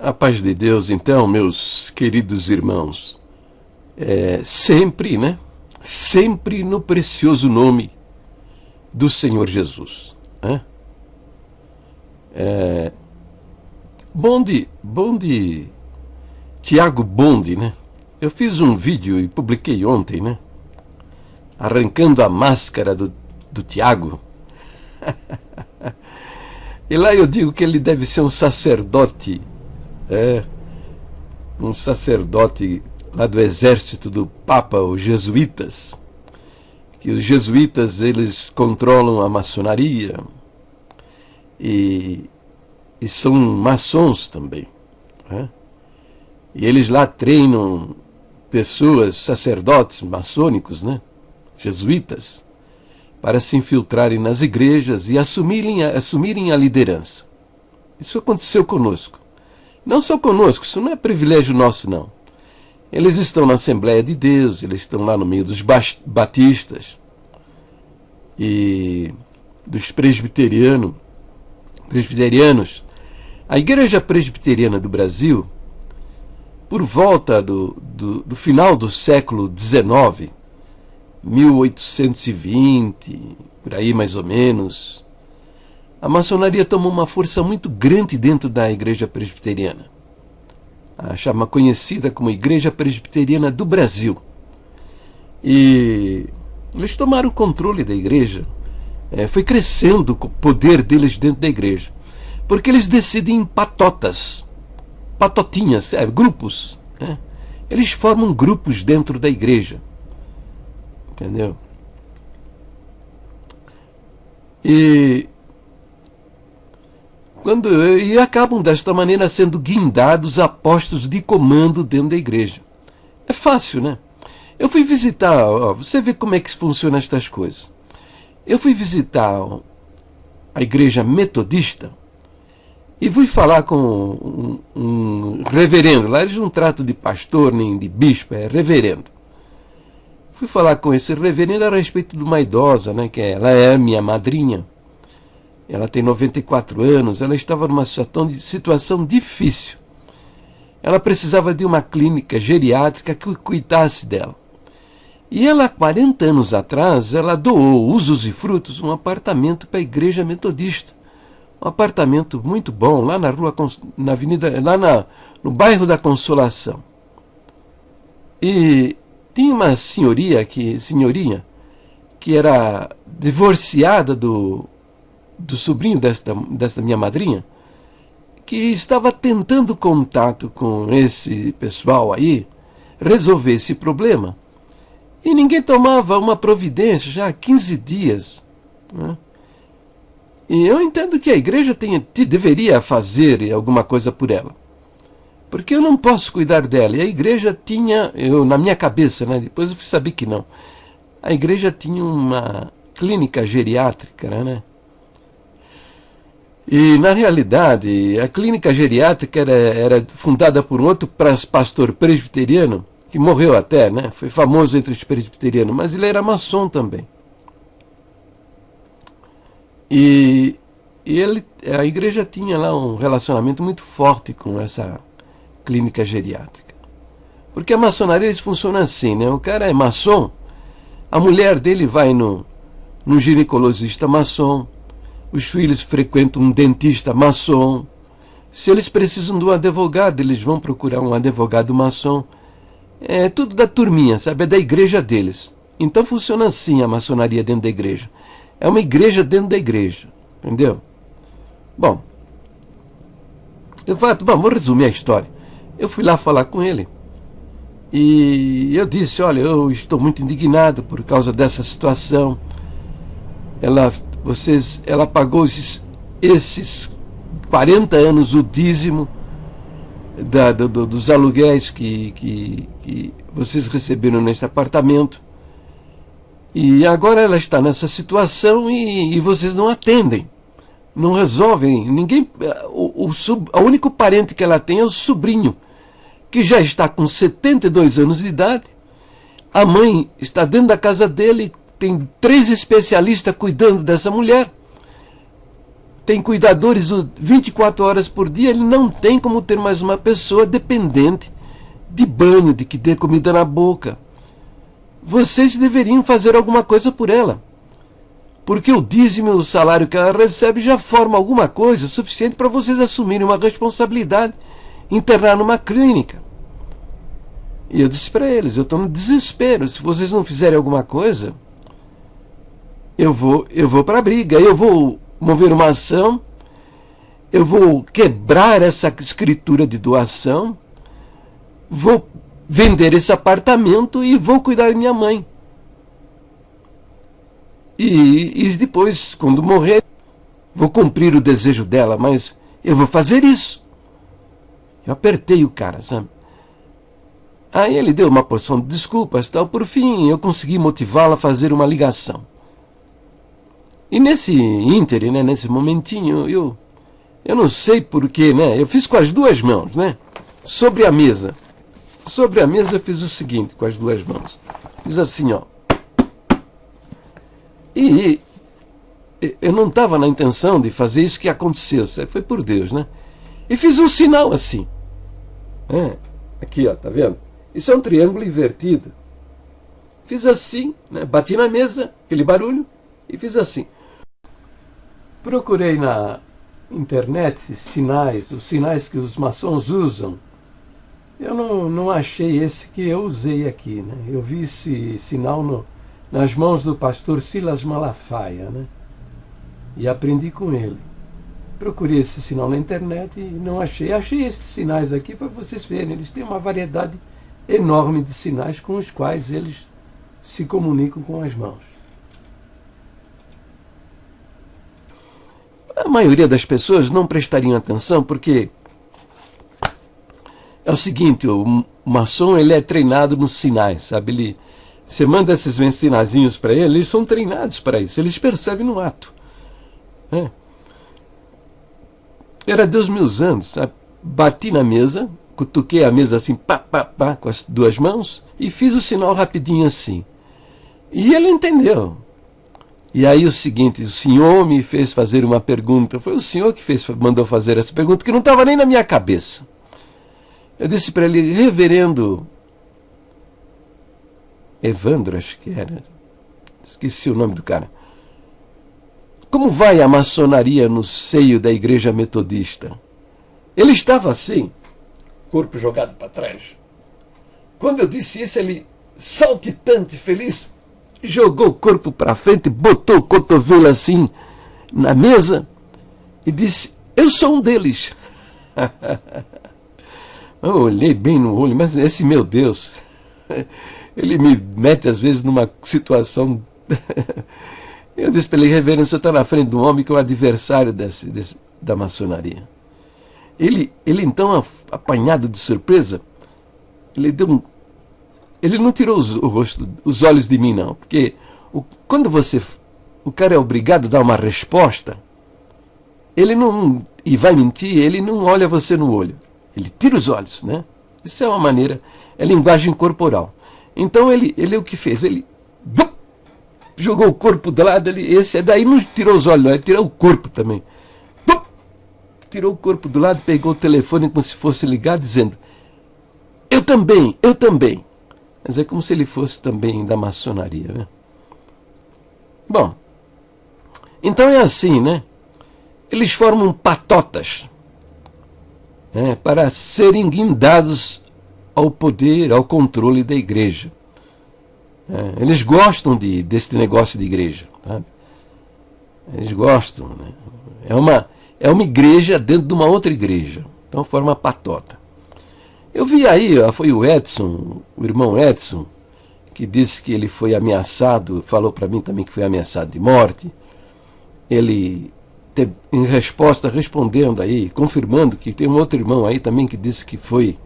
A paz de Deus, então, meus queridos irmãos, sempre, né? Sempre no precioso nome do Senhor Jesus. Né? Bonde, Tiago Bonde, né? Eu fiz um vídeo e publiquei ontem, né? Arrancando a máscara do Tiago. E lá eu digo que ele deve ser um sacerdote, um sacerdote lá do exército do Papa, os jesuítas. Que os jesuítas, eles controlam a maçonaria e são maçons também. Né? E eles lá treinam pessoas, sacerdotes maçônicos, né? Jesuítas, para se infiltrarem nas igrejas e assumirem a liderança. Isso aconteceu conosco. Não só conosco, isso não é privilégio nosso, não. Eles estão na Assembleia de Deus, eles estão lá no meio dos batistas e dos presbiterianos. A Igreja Presbiteriana do Brasil, por volta do final do século XIX, 1820, por aí mais ou menos, a maçonaria tomou uma força muito grande dentro da Igreja Presbiteriana. A chama conhecida como Igreja Presbiteriana do Brasil. E eles tomaram o controle da igreja. Foi crescendo o poder deles dentro da igreja. Porque eles decidem em patotinhas, grupos. Né? Eles formam grupos dentro da igreja. Entendeu? E acabam desta maneira sendo guindados a postos de comando dentro da igreja. É fácil, né? Eu fui visitar, você vê como é que funcionam estas coisas. Eu fui visitar a igreja metodista e fui falar com um reverendo. Lá eles não tratam de pastor nem de bispo, é reverendo. Fui falar com esse reverendo a respeito de uma idosa, né, que ela é minha madrinha. Ela tem 94 anos, ela estava numa situação difícil. Ela precisava de uma clínica geriátrica que cuidasse dela. E ela, 40 anos atrás, ela doou, usos e frutos, um apartamento para a igreja metodista. Um apartamento muito bom, lá na rua, na avenida, lá no bairro da Consolação. E tinha uma senhorinha que era divorciada do sobrinho desta minha madrinha, que estava tentando contato com esse pessoal aí, resolver esse problema, e ninguém tomava uma providência já há 15 dias. Né? E eu entendo que a igreja deveria fazer alguma coisa por ela, porque eu não posso cuidar dela. E a igreja tinha, na minha cabeça, né, depois eu fui saber que não, a igreja tinha uma clínica geriátrica, né? E, na realidade, a clínica geriátrica era fundada por um outro pastor presbiteriano, que morreu até, né? Foi famoso entre os presbiterianos, mas ele era maçom também. E a igreja tinha lá um relacionamento muito forte com essa clínica geriátrica. Porque a maçonaria eles funcionam assim, né? O cara é maçom, a mulher dele vai no ginecologista maçom, os filhos frequentam um dentista maçom. Se eles precisam de um advogado, eles vão procurar um advogado maçom. É tudo da turminha, sabe? É da igreja deles. Então funciona assim a maçonaria dentro da igreja. É uma igreja dentro da igreja. Entendeu? Bom, vou resumir a história. Eu fui lá falar com ele. E eu disse, olha, eu estou muito indignado por causa dessa situação. Ela pagou esses 40 anos o dízimo dos aluguéis que vocês receberam neste apartamento. E agora ela está nessa situação e vocês não atendem, não resolvem. Ninguém, o único parente que ela tem é o sobrinho, que já está com 72 anos de idade. A mãe está dentro da casa dele, tem 3 especialistas cuidando dessa mulher. tem cuidadores 24 horas por dia, ele não tem como ter mais uma pessoa dependente de banho, de que dê comida na boca. Vocês deveriam fazer alguma coisa por ela. Porque o dízimo, o salário que ela recebe já forma alguma coisa suficiente para vocês assumirem uma responsabilidade, internar numa clínica. E eu disse para eles, eu estou no desespero, se vocês não fizerem alguma coisa, eu vou para a briga, eu vou mover uma ação, eu vou quebrar essa escritura de doação, vou vender esse apartamento e vou cuidar de minha mãe. E depois, quando morrer, vou cumprir o desejo dela, mas eu vou fazer isso. Eu apertei o cara, sabe? Aí ele deu uma porção de desculpas, tal. Por fim, eu consegui motivá-lo a fazer uma ligação. E nesse ínterim, né, nesse momentinho, eu não sei porquê, né? Eu fiz com as duas mãos, né? Sobre a mesa. Sobre a mesa eu fiz o seguinte, com as duas mãos. Fiz assim, ó. E eu não estava na intenção de fazer isso que aconteceu, foi por Deus, né? E fiz um sinal assim. Aqui, ó, tá vendo? Isso é um triângulo invertido. Fiz assim, né? Bati na mesa, aquele barulho, e fiz assim. Procurei na internet sinais, os sinais que os maçons usam. Eu não achei esse que eu usei aqui, né? Eu vi esse sinal nas mãos do pastor Silas Malafaia, né? E aprendi com ele. Procurei esse sinal na internet e não achei. Achei esses sinais aqui para vocês verem. Eles têm uma variedade enorme de sinais com os quais eles se comunicam com as mãos. A maioria das pessoas não prestariam atenção porque é o seguinte, o maçom ele é treinado nos sinais, sabe? Você manda esses sinazinhos para ele, eles são treinados para isso, eles percebem no ato. Era Deus me usando, sabe? Bati na mesa, cutuquei a mesa assim, pá, pá, pá, com as duas mãos, e fiz o sinal rapidinho assim. E ele entendeu. E aí o seguinte, o senhor me fez fazer uma pergunta, foi o senhor que mandou fazer essa pergunta, que não estava nem na minha cabeça. Eu disse para ele, reverendo Evandro, acho que era, esqueci o nome do cara. Como vai a maçonaria no seio da igreja metodista? Ele estava assim, corpo jogado para trás. Quando eu disse isso, ele, saltitante, feliz, jogou o corpo para frente, botou o cotovelo assim na mesa e disse, eu sou um deles. Eu olhei bem no olho, mas esse meu Deus, ele me mete às vezes numa situação... Eu disse para ele, reverendo, o senhor está na frente de um homem que é o adversário da maçonaria. Ele então, apanhado de surpresa, ele não tirou os olhos de mim, não. Porque quando o cara é obrigado a dar uma resposta, ele não... E vai mentir, ele não olha você no olho. Ele tira os olhos, né? Isso é uma maneira, é linguagem corporal. Então ele o que fez? Ele jogou o corpo do lado, daí não tirou os olhos, não, ele tirou o corpo também. Tirou o corpo do lado, pegou o telefone como se fosse ligar, dizendo, eu também. Mas é como se ele fosse também da maçonaria, né? Bom, então é assim, né? Eles formam patotas, né, para serem guindados ao poder, ao controle da igreja. Eles gostam desse negócio de igreja, sabe? Eles gostam, né? É uma igreja dentro de uma outra igreja. Então forma patota. Eu vi aí, foi o Edson, o irmão Edson, que disse que ele foi ameaçado, falou para mim também que foi ameaçado de morte. Ele, em resposta, respondendo aí, confirmando que tem um outro irmão aí também que disse que foi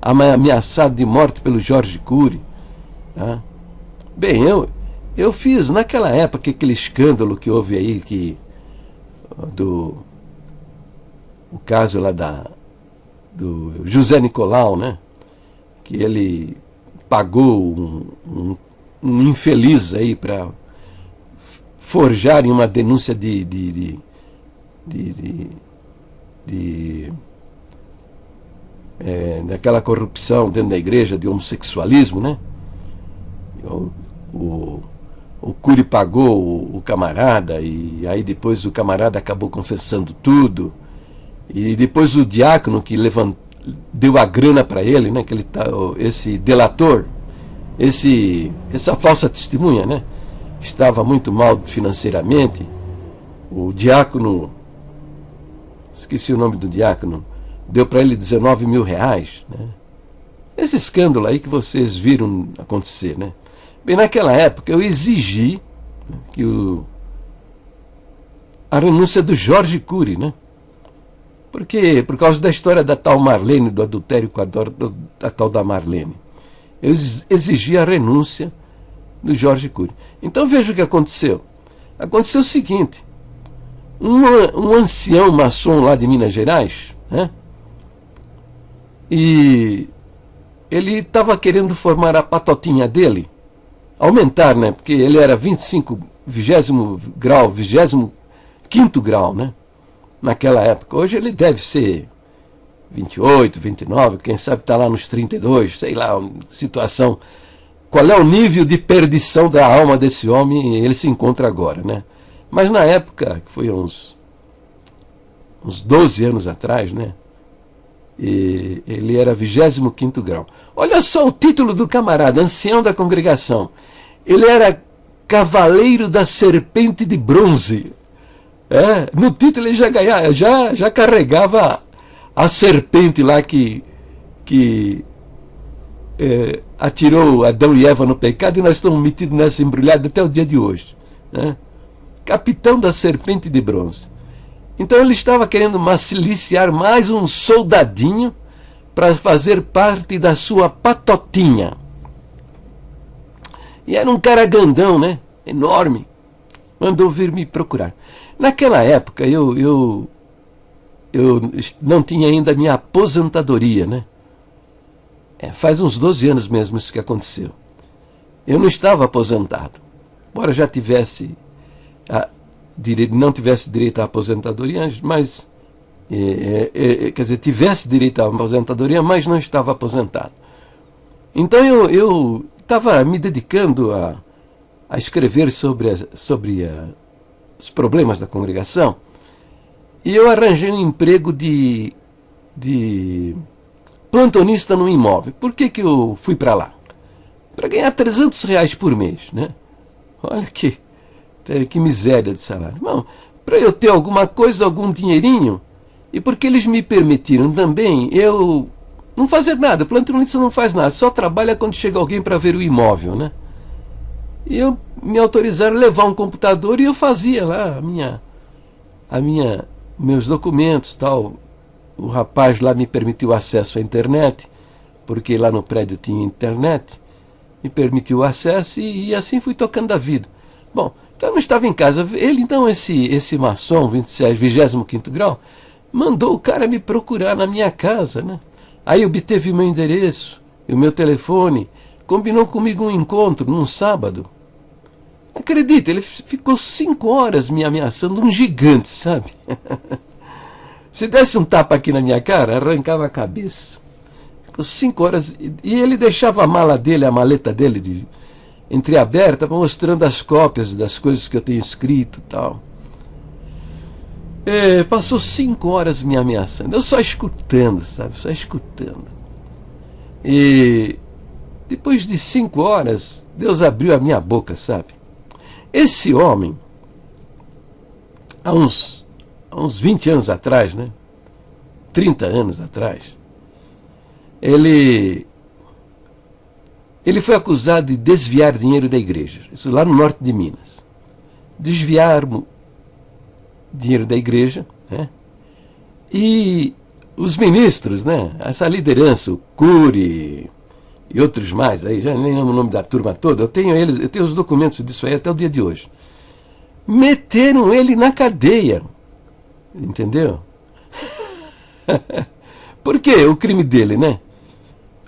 ameaçado de morte pelo Jorge Cury. Tá? Bem, eu fiz naquela época aquele escândalo que houve aí, o caso lá do José Nicolau, né? Que ele pagou um infeliz aí para forjarem uma denúncia de daquela corrupção dentro da igreja, de homossexualismo, né? O Cury pagou o camarada, e aí depois o camarada acabou confessando tudo, e depois o diácono que deu a grana para ele, né? Esse delator, essa falsa testemunha, né? Estava muito mal financeiramente. O diácono, esqueci o nome do diácono, deu para ele 19 mil reais, né? Esse escândalo aí que vocês viram acontecer, né? Bem, naquela época eu exigi que a renúncia do Jorge Cury, né? Porque, por causa da história da tal Marlene, do adultério com da tal da Marlene. Eu exigi a renúncia do Jorge Cury. Então veja o que aconteceu. Aconteceu o seguinte: um ancião maçom lá de Minas Gerais, né? E ele estava querendo formar a patotinha dele, aumentar, né? Porque ele era 20º grau, né? Naquela época. Hoje ele deve ser 28, 29, quem sabe está lá nos 32, sei lá, situação. Qual é o nível de perdição da alma desse homem ele se encontra agora, né? Mas na época, que foi uns 12 anos atrás, né? E ele era 25º grau. Olha só o título do camarada, ancião da congregação. Ele era Cavaleiro da Serpente de Bronze. No título ele já carregava a serpente lá que atirou Adão e Eva no pecado, e nós estamos metidos nessa embrulhada até o dia de hoje, né? Capitão da Serpente de Bronze. Então ele estava querendo maciliciar mais um soldadinho para fazer parte da sua patotinha. E era um cara grandão, né? Enorme. Mandou vir me procurar. Naquela época eu não tinha ainda a minha aposentadoria, né? Faz uns 12 anos mesmo isso que aconteceu. Eu não estava aposentado. Embora já tivesse não tivesse direito à aposentadoria, mas quer dizer, tivesse direito à aposentadoria, mas não estava aposentado. Então eu estava me dedicando a escrever sobre os problemas da congregação, e eu arranjei um emprego de plantonista no imóvel. Por que eu fui para lá? Para ganhar R$300 por mês, né? Olha que miséria de salário. Para eu ter alguma coisa, algum dinheirinho, e porque eles me permitiram também eu não fazer nada. Plantonista não faz nada, só trabalha quando chega alguém para ver o imóvel, né? E me autorizaram a levar um computador, e eu fazia lá meus documentos, tal. O rapaz lá me permitiu acesso à internet, porque lá no prédio tinha internet, me permitiu acesso, e assim fui tocando a vida. Bom, então eu não estava em casa. Ele, então, esse maçom, 25º grau, mandou o cara me procurar na minha casa, né? Aí obteve meu endereço e o meu telefone, combinou comigo um encontro num sábado. Acredita, ele ficou 5 horas me ameaçando, um gigante, sabe? Se desse um tapa aqui na minha cara, arrancava a cabeça. Ficou 5 horas, e ele deixava a maleta dele entreaberta, mostrando as cópias das coisas que eu tenho escrito e tal. Passou 5 horas me ameaçando, eu só escutando, sabe? Só escutando. E depois de 5 horas, Deus abriu a minha boca, sabe? Esse homem, há uns 20 anos atrás, né? 30 anos atrás, ele foi acusado de desviar dinheiro da igreja. Isso lá no norte de Minas. Desviar dinheiro da igreja, né? E os ministros, né? Essa liderança, o Cury e outros mais aí, já nem lembro o nome da turma toda, eu tenho os documentos disso aí até o dia de hoje. Meteram ele na cadeia. Entendeu? Por quê? O crime dele, né?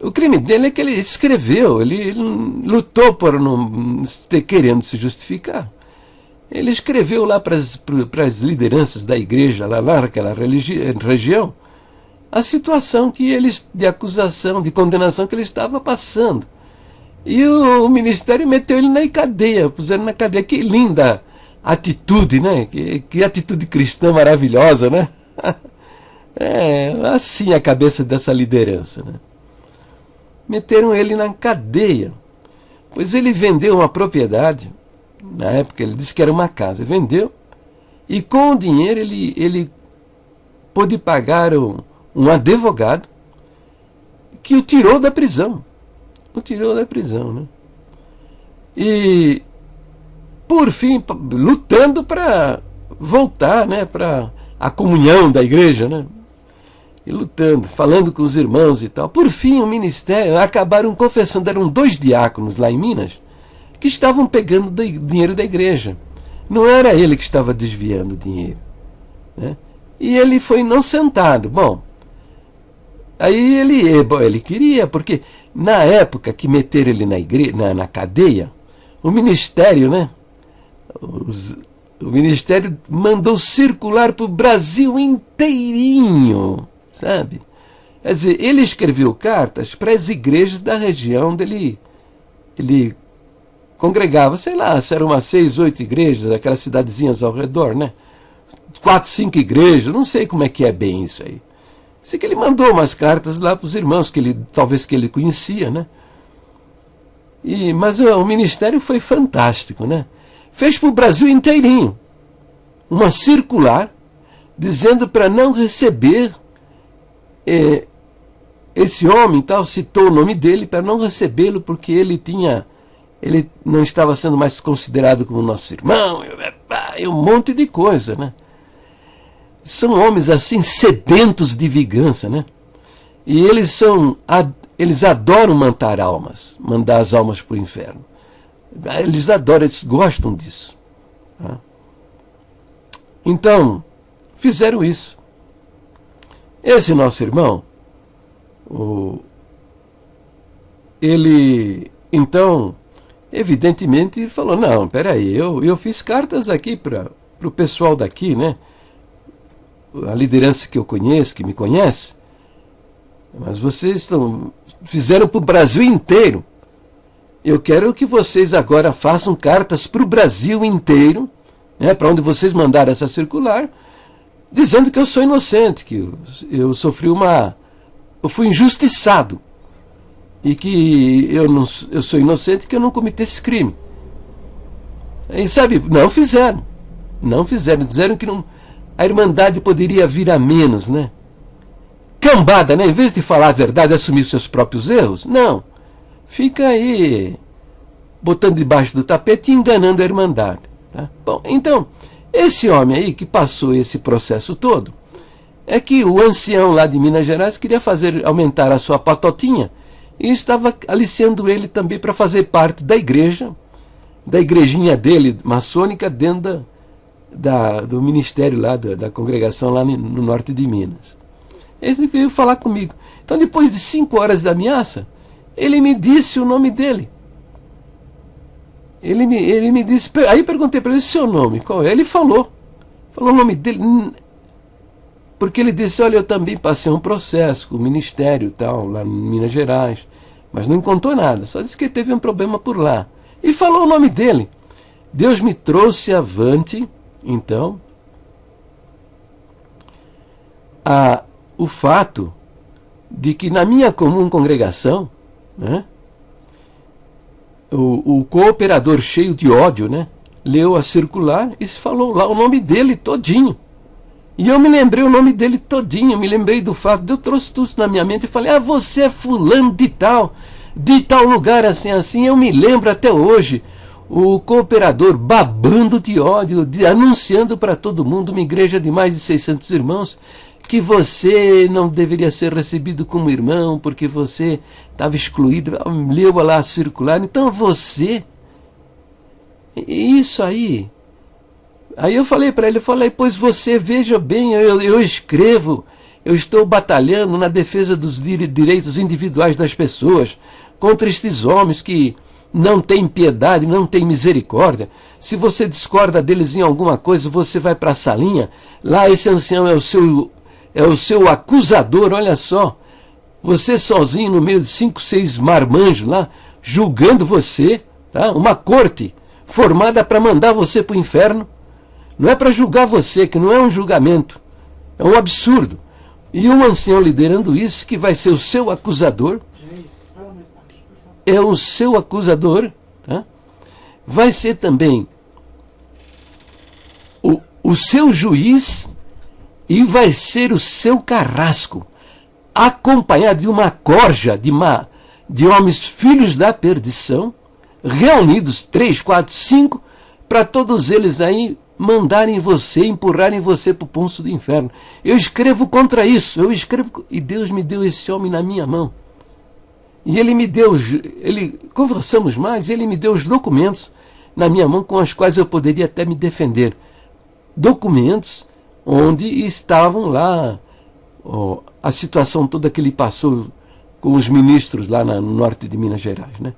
O crime dele é que ele escreveu, ele lutou por não ter querendo se justificar. ele escreveu lá para as lideranças da igreja, lá naquela região, a situação que eles, de acusação, de condenação que ele estava passando. E o ministério meteu ele na cadeia, puseram na cadeia. Que linda atitude, né? Que atitude cristã maravilhosa, né? É assim a cabeça dessa liderança, né? Meteram ele na cadeia, pois ele vendeu uma propriedade. Na época ele disse que era uma casa, vendeu, e com o dinheiro ele pôde pagar um advogado que o tirou da prisão. Né? E, por fim, lutando para voltar, né, para a comunhão da igreja, né? E lutando, falando com os irmãos e tal. Por fim, o ministério acabaram confessando, eram 2 diáconos lá em Minas, que estavam pegando dinheiro da igreja. Não era ele que estava desviando o dinheiro, né? E ele foi inocentado. Bom, aí ele queria, porque na época que meteram ele na cadeia, o ministério, né? O ministério mandou circular para o Brasil inteirinho, sabe? Quer dizer, ele escreveu cartas para as igrejas da região onde ele congregava, sei lá, se eram umas 6, 8 igrejas, aquelas cidadezinhas ao redor, né? 4, 5 igrejas, não sei como é que é bem isso aí. Sei que ele mandou umas cartas lá para os irmãos, talvez que ele conhecia, né? Mas o ministério foi fantástico, né? Fez para o Brasil inteirinho uma circular dizendo para não receber esse homem, tal, citou o nome dele, para não recebê-lo porque ele não estava sendo mais considerado como nosso irmão, e um monte de coisa, né? São homens assim sedentos de vingança, né? E eles adoram mandar as almas para o inferno. Eles adoram, eles gostam disso. Tá? Então, fizeram isso. Esse nosso irmão, ele, então, evidentemente falou, não, peraí, eu fiz cartas aqui para o pessoal daqui, né? A liderança que eu conheço, que me conhece, mas vocês fizeram para o Brasil inteiro. Eu quero que vocês agora façam cartas para o Brasil inteiro, né, para onde vocês mandaram essa circular, dizendo que eu sou inocente, que eu fui injustiçado e que eu sou inocente, que eu não cometi esse crime. E sabe, não fizeram, disseram que a Irmandade poderia vir a menos, né? Cambada, né? Em vez de falar a verdade, assumir seus próprios erros, não. Fica aí botando debaixo do tapete e enganando a Irmandade. Tá? Bom, então, esse homem aí que passou esse processo todo, é que o ancião lá de Minas Gerais queria aumentar a sua patotinha e estava aliciando ele também para fazer parte da igreja, da igrejinha dele, maçônica, dentro do ministério lá, da congregação lá no norte de Minas. Ele veio falar comigo. Então, depois de 5 horas de ameaça, ele me disse o nome dele. Ele me disse, aí perguntei para ele, o seu nome, qual é? Ele falou o nome dele, porque ele disse, olha, eu também passei um processo com o ministério e tal, lá em Minas Gerais, mas não contou nada, só disse que teve um problema por lá. E falou o nome dele. Deus me trouxe avante, então, o fato de que na minha comum congregação, né, o cooperador cheio de ódio, né, leu a circular e falou lá o nome dele todinho. E eu me lembrei o nome dele todinho, me lembrei do fato, eu trouxe tudo na minha mente e falei, você é fulano de tal lugar, assim, assim, eu me lembro até hoje, o cooperador babando de ódio, anunciando para todo mundo, uma igreja de mais de 600 irmãos, que você não deveria ser recebido como irmão, porque você estava excluído, leu lá a circular, então você, isso aí. Aí eu falei para ele, pois você, veja bem, eu escrevo, eu estou batalhando na defesa dos direitos individuais das pessoas, contra estes homens que não tem piedade, não tem misericórdia. Se você discorda deles em alguma coisa, você vai para a salinha, lá esse ancião é o seu acusador, olha só. Você sozinho no meio de 5, 6 marmanjos lá, julgando você, tá? Uma corte formada para mandar você para o inferno. Não é para julgar você, que não é um julgamento. É um absurdo. E um ancião liderando isso, que vai ser o seu acusador, é o seu acusador, tá? Vai ser também o seu juiz e vai ser o seu carrasco, acompanhado de uma corja de homens filhos da perdição, reunidos 3, 4, 5, para todos eles aí mandarem você, empurrarem você para o ponço do inferno. Eu escrevo contra isso, e Deus me deu esse homem na minha mão. E ele me deu, conversamos mais, ele me deu os documentos na minha mão com os quais eu poderia até me defender. Documentos onde estavam lá a situação toda que ele passou com os ministros lá no norte de Minas Gerais, né?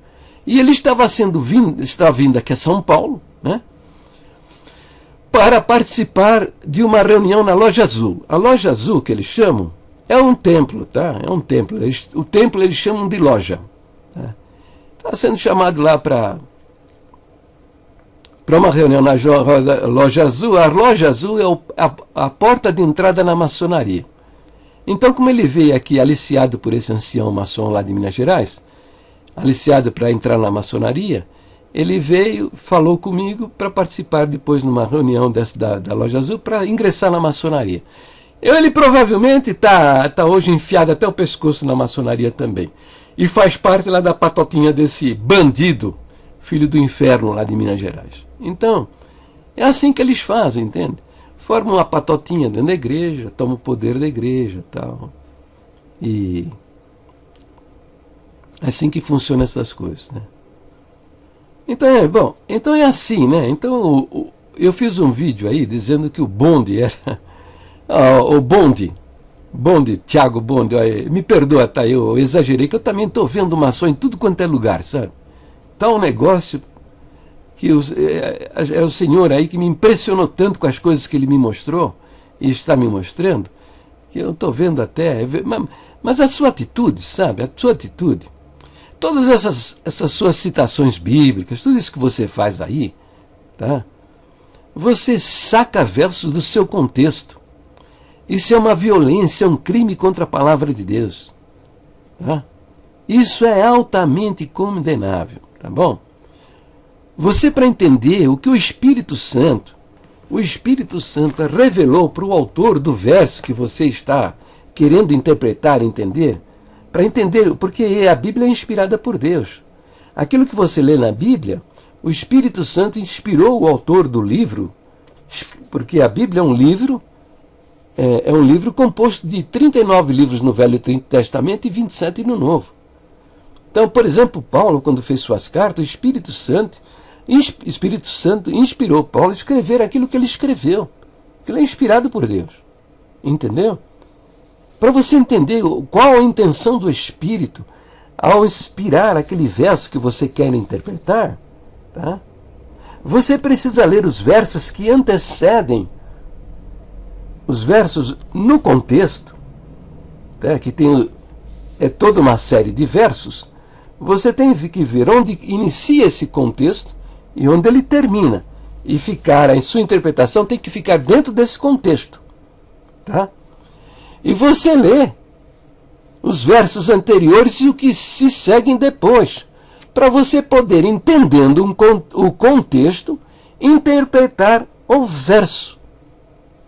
E ele estava vindo aqui a São Paulo, né, para participar de uma reunião na Loja Azul. A Loja Azul, que eles chamam, é um templo, tá? É um templo. O templo eles chamam de loja. Está sendo chamado lá para uma reunião na Loja Azul. A Loja Azul é a porta de entrada na maçonaria. Então, como ele veio aqui aliciado por esse ancião maçom lá de Minas Gerais, aliciado para entrar na maçonaria, ele veio, falou comigo para participar depois numa reunião da Loja Azul para ingressar na maçonaria. Ele provavelmente está hoje enfiado até o pescoço na maçonaria também. E faz parte lá da patotinha desse bandido, filho do inferno lá de Minas Gerais. Então, é assim que eles fazem, entende? Formam uma patotinha dentro da igreja, tomam o poder da igreja e tal. E é assim que funcionam essas coisas, né? Então é assim, né? Então eu fiz um vídeo aí dizendo que o bonde era... o bonde, Thiago Bonde, me perdoa, tá? Eu exagerei, que eu também estou vendo maçom em tudo quanto é lugar, sabe? Tá um negócio que é o senhor aí que me impressionou tanto com as coisas que ele me mostrou, e está me mostrando, que eu estou vendo até... Mas a sua atitude, sabe? A sua atitude, todas essas suas citações bíblicas, tudo isso que você faz aí, tá? Você saca versos do seu contexto. Isso é uma violência, é um crime contra a palavra de Deus. Tá? Isso é altamente condenável, tá bom? Você, para entender o que o Espírito Santo revelou para o autor do verso que você está querendo interpretar, entender, para entender, porque a Bíblia é inspirada por Deus. Aquilo que você lê na Bíblia, o Espírito Santo inspirou o autor do livro, porque a Bíblia é um livro, é um livro composto de 39 livros no Velho Testamento e 27 no Novo. Então, por exemplo, Paulo, quando fez suas cartas, o Espírito Santo inspirou Paulo a escrever aquilo que ele escreveu. Ele é inspirado por Deus. Entendeu? Para você entender qual a intenção do Espírito ao inspirar aquele verso que você quer interpretar, tá? Você precisa ler os versos que antecedem os versos no contexto, tá? Que tem toda uma série de versos. Você tem que ver onde inicia esse contexto e onde ele termina. E a sua interpretação tem que ficar dentro desse contexto. Tá? E você lê os versos anteriores e o que se seguem depois, para você poder, entendendo o contexto, interpretar o verso.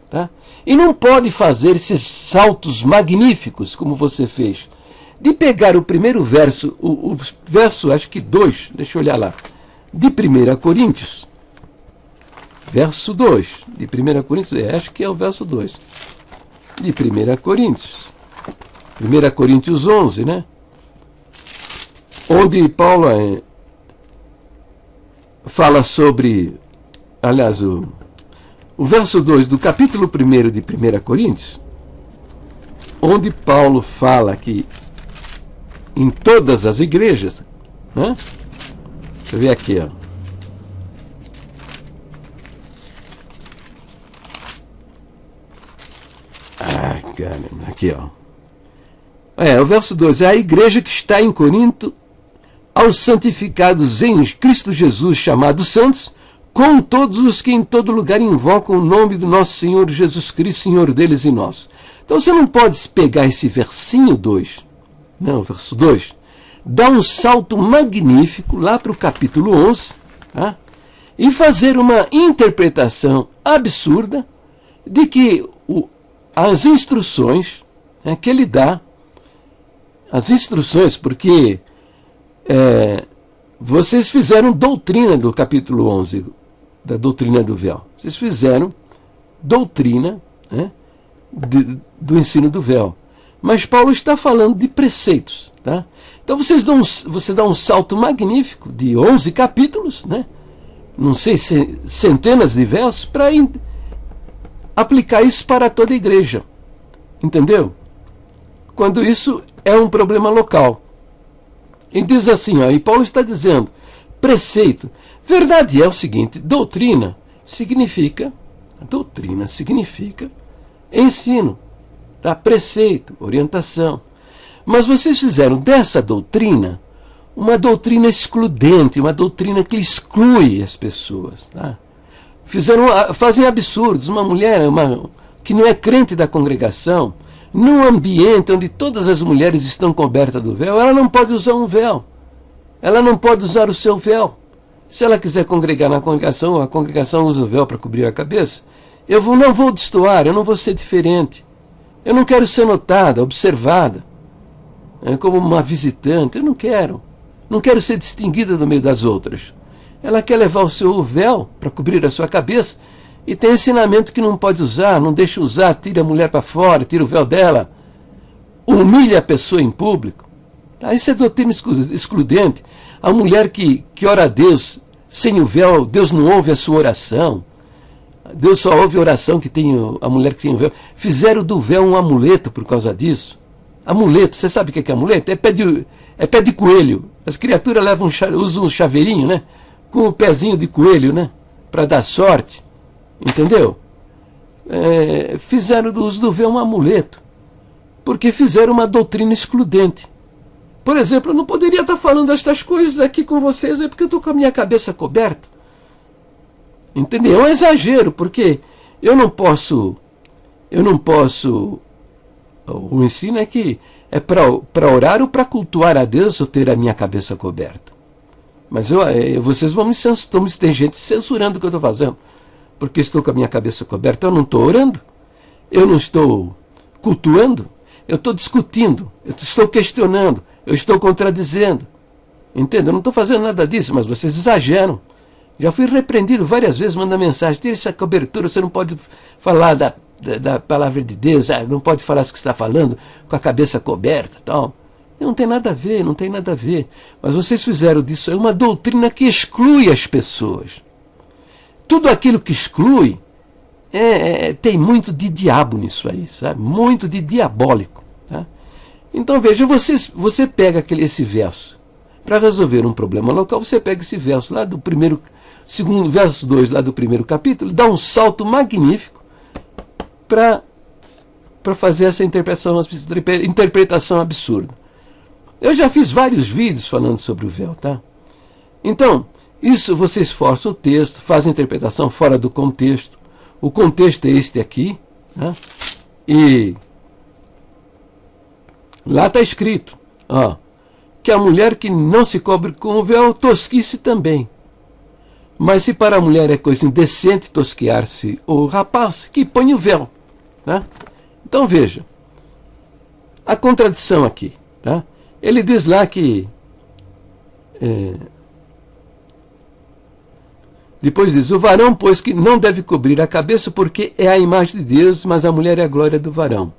Tá? E não pode fazer esses saltos magníficos como você fez, de pegar o primeiro verso, o verso, acho que 2, deixa eu olhar lá, de 1 Coríntios, verso 2, de 1 Coríntios, acho que é o verso 2, de 1 Coríntios, 1 Coríntios 11, né? Onde Paulo fala sobre, aliás, o verso 2 do capítulo 1 de 1 Coríntios, onde Paulo fala que em todas as igrejas, né, Deixa eu ver aqui, ó. Ah, caramba, aqui, ó. O verso 2. É a igreja que está em Corinto, aos santificados em Cristo Jesus, chamados santos, com todos os que em todo lugar invocam o nome do nosso Senhor Jesus Cristo, Senhor deles e nosso. Então você não pode pegar esse versinho 2, não, verso 2, dar um salto magnífico lá para o capítulo 11, tá? E fazer uma interpretação absurda de que as instruções, que ele dá, as instruções, porque vocês fizeram doutrina do capítulo 11, da doutrina do véu. Vocês fizeram doutrina, do ensino do véu. Mas Paulo está falando de preceitos. Tá? Então você dá um salto magnífico de 11 capítulos, não sei se centenas de versos, para aplicar isso para toda a igreja. Entendeu? Quando isso é um problema local. E diz assim, e Paulo está dizendo, preceito. Verdade é o seguinte, doutrina significa ensino, tá? Preceito, orientação. Mas vocês fizeram dessa doutrina uma doutrina excludente, uma doutrina que exclui as pessoas. Tá? Fazem absurdos. Uma mulher que não é crente da congregação, num ambiente onde todas as mulheres estão cobertas do véu, ela não pode usar um véu. Ela não pode usar o seu véu. Se ela quiser congregar na congregação, a congregação usa o véu para cobrir a cabeça. Eu não vou destoar, eu não vou ser diferente. Eu não quero ser notada, observada, como uma visitante. Eu não quero. Não quero ser distinguida do meio das outras. Ela quer levar o seu véu para cobrir a sua cabeça e tem ensinamento que não pode usar, não deixa usar, tira a mulher para fora, tira o véu dela, humilha a pessoa em público. Isso é doutrina excludente. A mulher que ora a Deus sem o véu, Deus não ouve a sua oração. Deus só ouve a oração que tem a mulher que tem o véu. Fizeram do véu um amuleto por causa disso. Amuleto, você sabe o que é amuleto? É pé de coelho. As criaturas usam um chaveirinho, com o pezinho de coelho, para dar sorte. Entendeu? Fizeram do uso do véu um amuleto. Porque fizeram uma doutrina excludente. Por exemplo, eu não poderia estar falando estas coisas aqui com vocês, porque eu estou com a minha cabeça coberta. Entendeu? É um exagero, porque eu não posso. O ensino é que é para orar ou para cultuar a Deus ou ter a minha cabeça coberta. Mas vocês tem gente censurando o que eu estou fazendo, porque estou com a minha cabeça coberta. Eu não estou orando, eu não estou cultuando, eu estou discutindo, eu estou questionando, eu estou contradizendo. Entende? Eu não estou fazendo nada disso, mas vocês exageram. Já fui repreendido várias vezes, manda mensagem, tira essa cobertura, você não pode falar da palavra de Deus, não pode falar isso que você está falando com a cabeça coberta, tal. Não tem nada a ver, não tem nada a ver. Mas vocês fizeram disso uma doutrina que exclui as pessoas. Tudo aquilo que exclui tem muito de diabo nisso aí, sabe? Muito de diabólico. Tá? Então veja, você pega esse verso. Para resolver um problema local, você pega esse verso lá do segundo, verso 2 lá do primeiro capítulo, dá um salto magnífico para fazer essa interpretação absurda. Eu já fiz vários vídeos falando sobre o véu, tá? Então, isso você esforça o texto, faz a interpretação fora do contexto. O contexto é este aqui, tá? E lá está escrito, que a mulher que não se cobre com o véu tosquice também. Mas se para a mulher é coisa indecente tosquear-se o rapaz, que põe o véu. Tá? Então veja, a contradição aqui. Tá? Ele diz lá que... depois diz, o varão, pois, que não deve cobrir a cabeça porque é a imagem de Deus, mas a mulher é a glória do varão.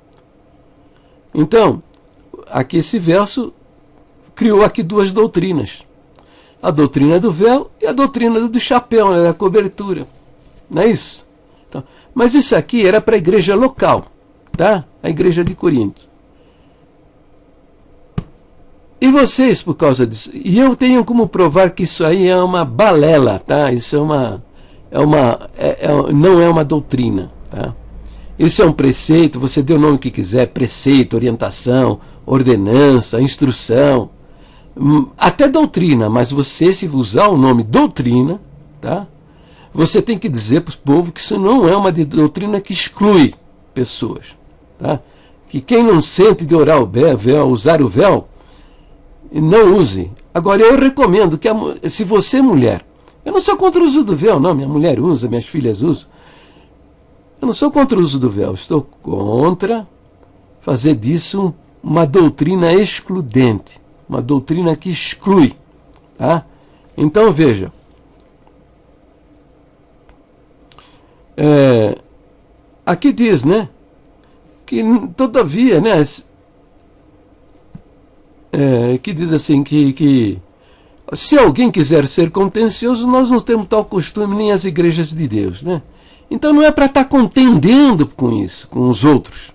Então, aqui esse verso criou aqui duas doutrinas. A doutrina do véu e a doutrina do chapéu, da cobertura. Não é isso? Então, mas isso aqui era para a igreja local, tá? A igreja de Corinto. E vocês, por causa disso, e eu tenho como provar que isso aí é uma balela, tá? Isso não é uma doutrina, tá? Isso é um preceito, você dê o nome que quiser, preceito, orientação, ordenança, instrução, até doutrina, mas você, se usar o nome doutrina, tá? Você tem que dizer para o povo que isso não é uma doutrina que exclui pessoas, tá? Que quem não sente de orar o véu, usar o véu, não use. Agora, eu recomendo que, se você é mulher, eu não sou contra o uso do véu, não, minha mulher usa, minhas filhas usam. Eu não sou contra o uso do véu, estou contra fazer disso uma doutrina excludente, uma doutrina que exclui, tá? Então, veja, aqui diz, né, que todavia, né, que diz assim, que se alguém quiser ser contencioso, nós não temos tal costume nem as igrejas de Deus, né? Então não é para estar contendendo com isso, com os outros.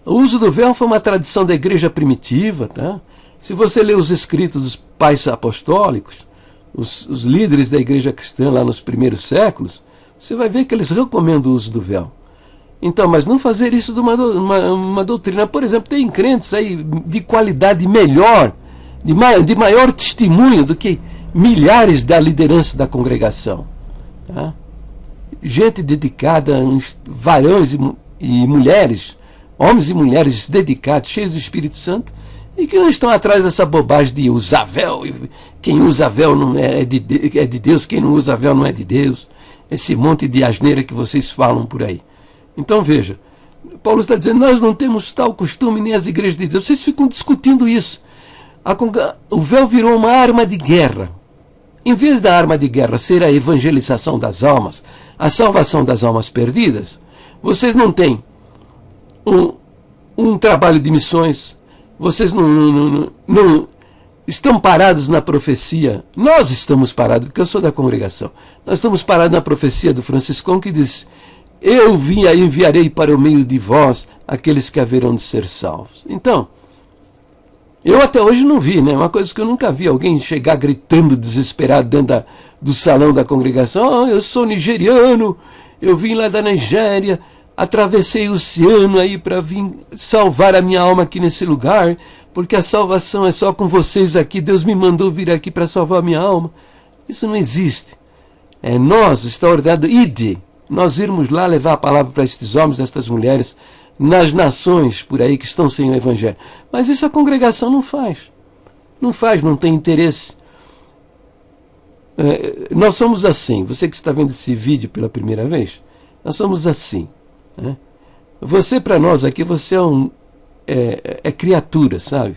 O uso do véu foi uma tradição da igreja primitiva, tá? Se você ler os escritos dos pais apostólicos, os líderes da igreja cristã lá nos primeiros séculos, você vai ver que eles recomendam o uso do véu. Então, mas não fazer isso de uma doutrina. Por exemplo, tem crentes aí de qualidade melhor, de maior testemunho do que milhares da liderança da congregação, tá? Gente dedicada, varões e mulheres, homens e mulheres dedicados, cheios do Espírito Santo, e que não estão atrás dessa bobagem de usar véu. Quem usa véu não é de Deus, quem não usa véu não é de Deus. Esse monte de asneira que vocês falam por aí. Então veja, Paulo está dizendo, nós não temos tal costume nem as igrejas de Deus. Vocês ficam discutindo isso. O véu virou uma arma de guerra. Em vez da arma de guerra ser a evangelização das almas, a salvação das almas perdidas, vocês não têm um trabalho de missões, vocês não estão parados na profecia. Nós estamos parados, porque eu sou da congregação. Nós estamos parados na profecia do Franciscão que diz, eu enviarei para o meio de vós aqueles que haverão de ser salvos. Então, eu até hoje não vi, né? Uma coisa que eu nunca vi, alguém chegar gritando desesperado dentro do salão da congregação, eu sou nigeriano, eu vim lá da Nigéria, atravessei o oceano aí para vir salvar a minha alma aqui nesse lugar, porque a salvação é só com vocês aqui, Deus me mandou vir aqui para salvar a minha alma. Isso não existe. Nós, está ordenado, ide, nós irmos lá levar a palavra para estes homens, estas mulheres, nas nações por aí que estão sem o Evangelho. Mas isso a congregação não faz. Não faz, não tem interesse. Nós somos assim. Você que está vendo esse vídeo pela primeira vez, nós somos assim, né? Você, para nós aqui, você é criatura, sabe?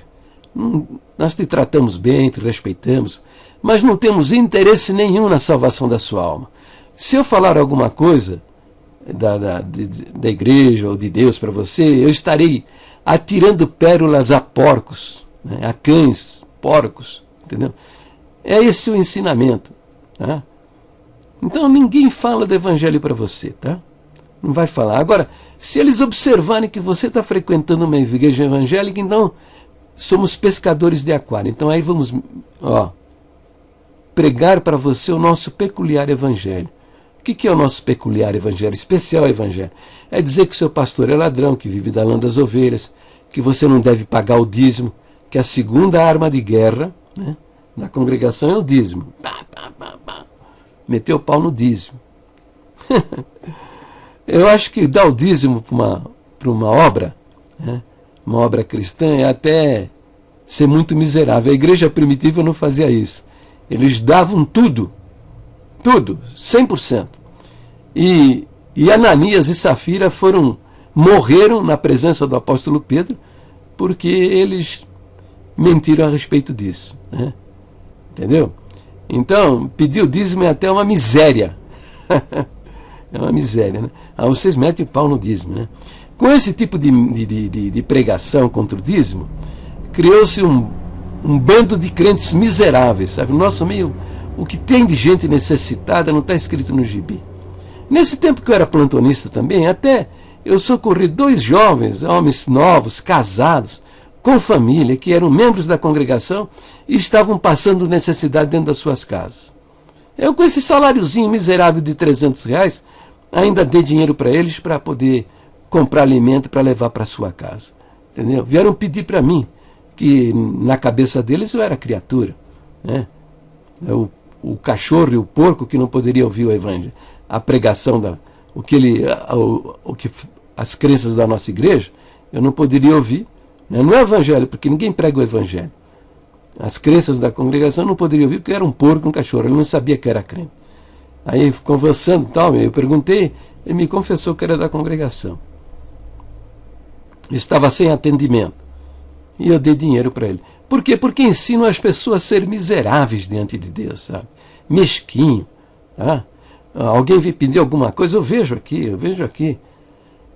Nós te tratamos bem, te respeitamos, mas não temos interesse nenhum na salvação da sua alma. Se eu falar alguma coisa da igreja ou de Deus para você, eu estarei atirando pérolas a porcos, né? A cães, porcos, entendeu? É esse o ensinamento, tá? Então ninguém fala do evangelho para você, tá? Não vai falar. Agora, se eles observarem que você está frequentando uma igreja evangélica, então somos pescadores de aquário. Então aí vamos pregar para você o nosso peculiar evangelho. O que é o nosso peculiar evangelho, especial evangelho? É dizer que o seu pastor é ladrão, que vive da lã das ovelhas, que você não deve pagar o dízimo, que a segunda arma de guerra, né, na congregação é o dízimo. Meteu o pau no dízimo. Eu acho que dar o dízimo para uma obra, né, uma obra cristã, é até ser muito miserável. A igreja primitiva não fazia isso. Eles davam tudo, 100%. E Ananias e Safira morreram na presença do apóstolo Pedro, porque eles mentiram a respeito disso, né? Entendeu? Então, pedir o dízimo é até uma miséria. É uma miséria, né? Vocês metem o pau no dízimo, né? Com esse tipo de pregação contra o dízimo, criou-se um bando de crentes miseráveis, sabe? No nosso meio, o que tem de gente necessitada não está escrito no gibi. Nesse tempo que eu era plantonista também, até eu socorri 2 jovens, homens novos, casados, com família, que eram membros da congregação e estavam passando necessidade dentro das suas casas. Eu, com esse saláriozinho miserável de R$ 300, ainda dei dinheiro para eles para poder comprar alimento para levar para sua casa. Entendeu? Vieram pedir para mim, que na cabeça deles eu era criatura, né? O cachorro e o porco que não poderia ouvir o evangelho, a pregação, as crenças da nossa igreja, eu não poderia ouvir, né? Não é o evangelho, porque ninguém prega o evangelho. As crenças da congregação eu não poderia ouvir, porque era um porco e um cachorro, ele não sabia que era crente. Aí, conversando e tal, eu perguntei, ele me confessou que era da congregação. Estava sem atendimento. E eu dei dinheiro para ele. Por quê? Porque ensino as pessoas a ser miseráveis diante de Deus, sabe? Mesquinho. Tá? Alguém vem pedir alguma coisa, eu vejo aqui.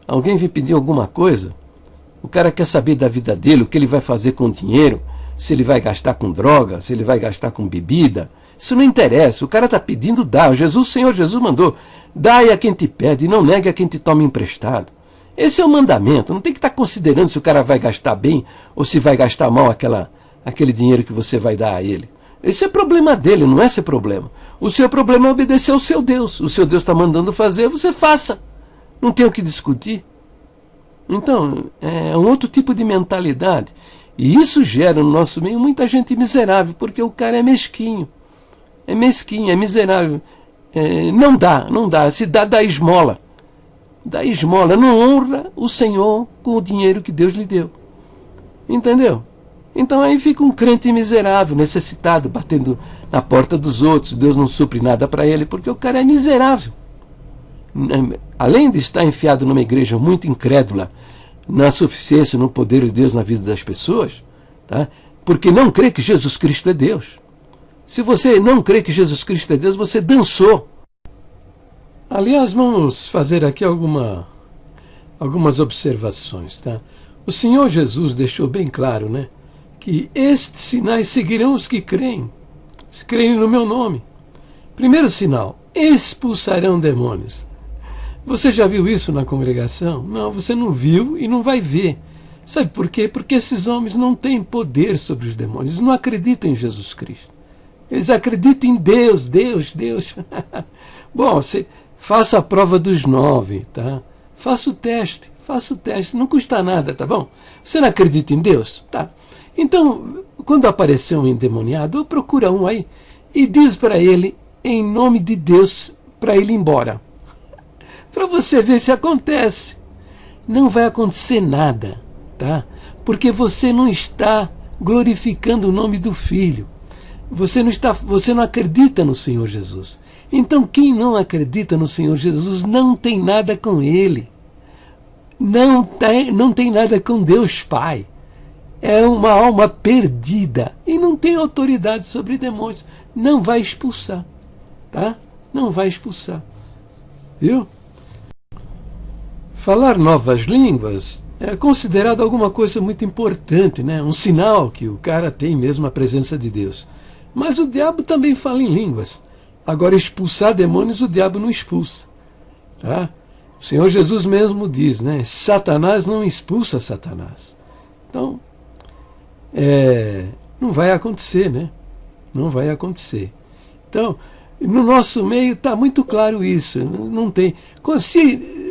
Alguém vem pedir alguma coisa, o cara quer saber da vida dele, o que ele vai fazer com o dinheiro, se ele vai gastar com droga, se ele vai gastar com bebida. Isso não interessa, o cara está pedindo, dá. O Senhor Jesus mandou, dai a quem te pede e não negue a quem te toma emprestado. Esse é o mandamento, não tem que estar considerando se o cara vai gastar bem ou se vai gastar mal aquele dinheiro que você vai dar a ele. Esse é problema dele, não é seu problema. O seu problema é obedecer ao seu Deus. O seu Deus está mandando fazer, você faça. Não tem o que discutir. Então, é um outro tipo de mentalidade. E isso gera no nosso meio muita gente miserável, porque o cara é mesquinho. É mesquinho, é miserável. Não dá. Se dá esmola. Dá esmola, não honra o Senhor com o dinheiro que Deus lhe deu. Entendeu? Então aí fica um crente miserável, necessitado, batendo na porta dos outros. Deus não supre nada para ele, porque o cara é miserável. Além de estar enfiado numa igreja muito incrédula na suficiência, no poder de Deus na vida das pessoas, tá? Porque não crê que Jesus Cristo é Deus. Se você não crê que Jesus Cristo é Deus, você dançou. Aliás, vamos fazer aqui algumas observações, tá? O Senhor Jesus deixou bem claro, né, que estes sinais seguirão os que creem, se creem no meu nome. Primeiro sinal, expulsarão demônios. Você já viu isso na congregação? Não, você não viu e não vai ver. Sabe por quê? Porque esses homens não têm poder sobre os demônios, eles não acreditam em Jesus Cristo. Eles acreditam em Deus. Bom, você faça a prova dos 9, tá? Faça o teste, não custa nada, tá bom? Você não acredita em Deus? Tá. Então, quando aparecer um endemoniado, procura um aí e diz para ele, em nome de Deus, para ele ir embora. Para você ver se acontece. Não vai acontecer nada, tá? Porque você não está glorificando o nome do Filho. Você não acredita no Senhor Jesus. Então, quem não acredita no Senhor Jesus não tem nada com Ele. Não tem nada com Deus Pai. É uma alma perdida e não tem autoridade sobre demônios. Não vai expulsar, tá? Não vai expulsar. Viu? Falar novas línguas é considerado alguma coisa muito importante, né? Um sinal que o cara tem mesmo a presença de Deus. Mas o diabo também fala em línguas. Agora, expulsar demônios, o diabo não expulsa. Tá? O Senhor Jesus mesmo diz, né? Satanás não expulsa Satanás. Então, não vai acontecer, né? Não vai acontecer. Então, no nosso meio está muito claro isso. Não tem.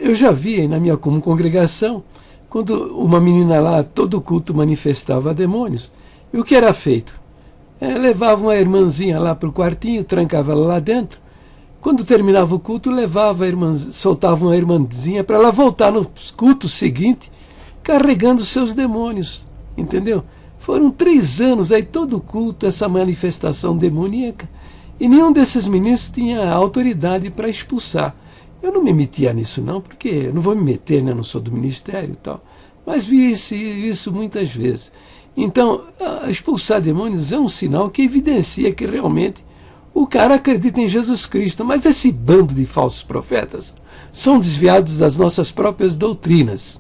Eu já vi na minha congregação, quando uma menina lá, todo culto manifestava demônios. E o que era feito? Levava uma irmãzinha lá para o quartinho, trancava ela lá dentro. Quando terminava o culto, soltava uma irmãzinha para ela voltar no culto seguinte, carregando seus demônios. Entendeu? Foram 3 anos aí, todo culto, essa manifestação demoníaca. E nenhum desses ministros tinha autoridade para expulsar. Eu não me metia nisso não, porque eu não vou me meter, né? Eu não sou do ministério e tal. Mas vi isso muitas vezes. Então, expulsar demônios é um sinal que evidencia que realmente o cara acredita em Jesus Cristo. Mas esse bando de falsos profetas são desviados das nossas próprias doutrinas.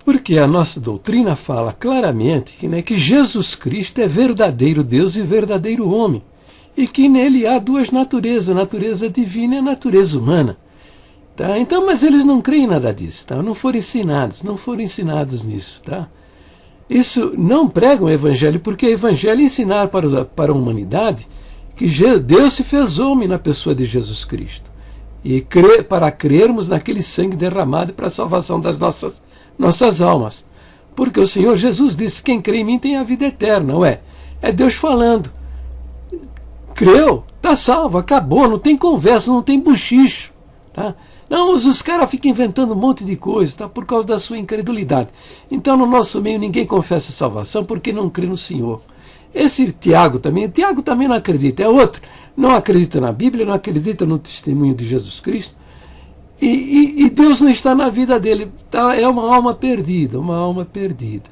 Porque a nossa doutrina fala claramente que Jesus Cristo é verdadeiro Deus e verdadeiro homem. E que nele há 2 naturezas, a natureza divina e a natureza humana. Tá? Então, mas eles não creem em nada disso, tá? Não foram ensinados nisso. Tá? isso não pregam o evangelho, porque o evangelho é ensinar para a humanidade que Deus se fez homem na pessoa de Jesus Cristo. E para crermos naquele sangue derramado para a salvação das nossas almas. Porque o Senhor Jesus disse: quem crê em mim tem a vida eterna. Ué, é Deus falando. Creu, está salvo, acabou, não tem conversa, não tem buchicho. Tá? Não, os caras ficam inventando um monte de coisa, tá? Por causa da sua incredulidade. Então, no nosso meio, ninguém confessa a salvação porque não crê no Senhor. Esse Tiago também não acredita, é outro. Não acredita na Bíblia, não acredita no testemunho de Jesus Cristo. E Deus não está na vida dele. Tá? É uma alma perdida, uma alma perdida.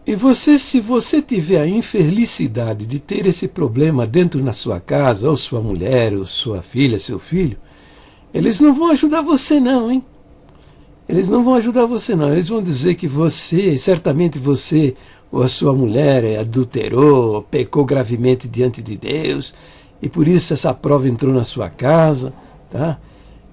E se você tiver a infelicidade de ter esse problema dentro na sua casa, ou sua mulher, ou sua filha, seu filho, eles não vão ajudar você não, hein? Eles não vão ajudar você não. Eles vão dizer que certamente você ou a sua mulher adulterou, pecou gravemente diante de Deus, e por isso essa prova entrou na sua casa, tá?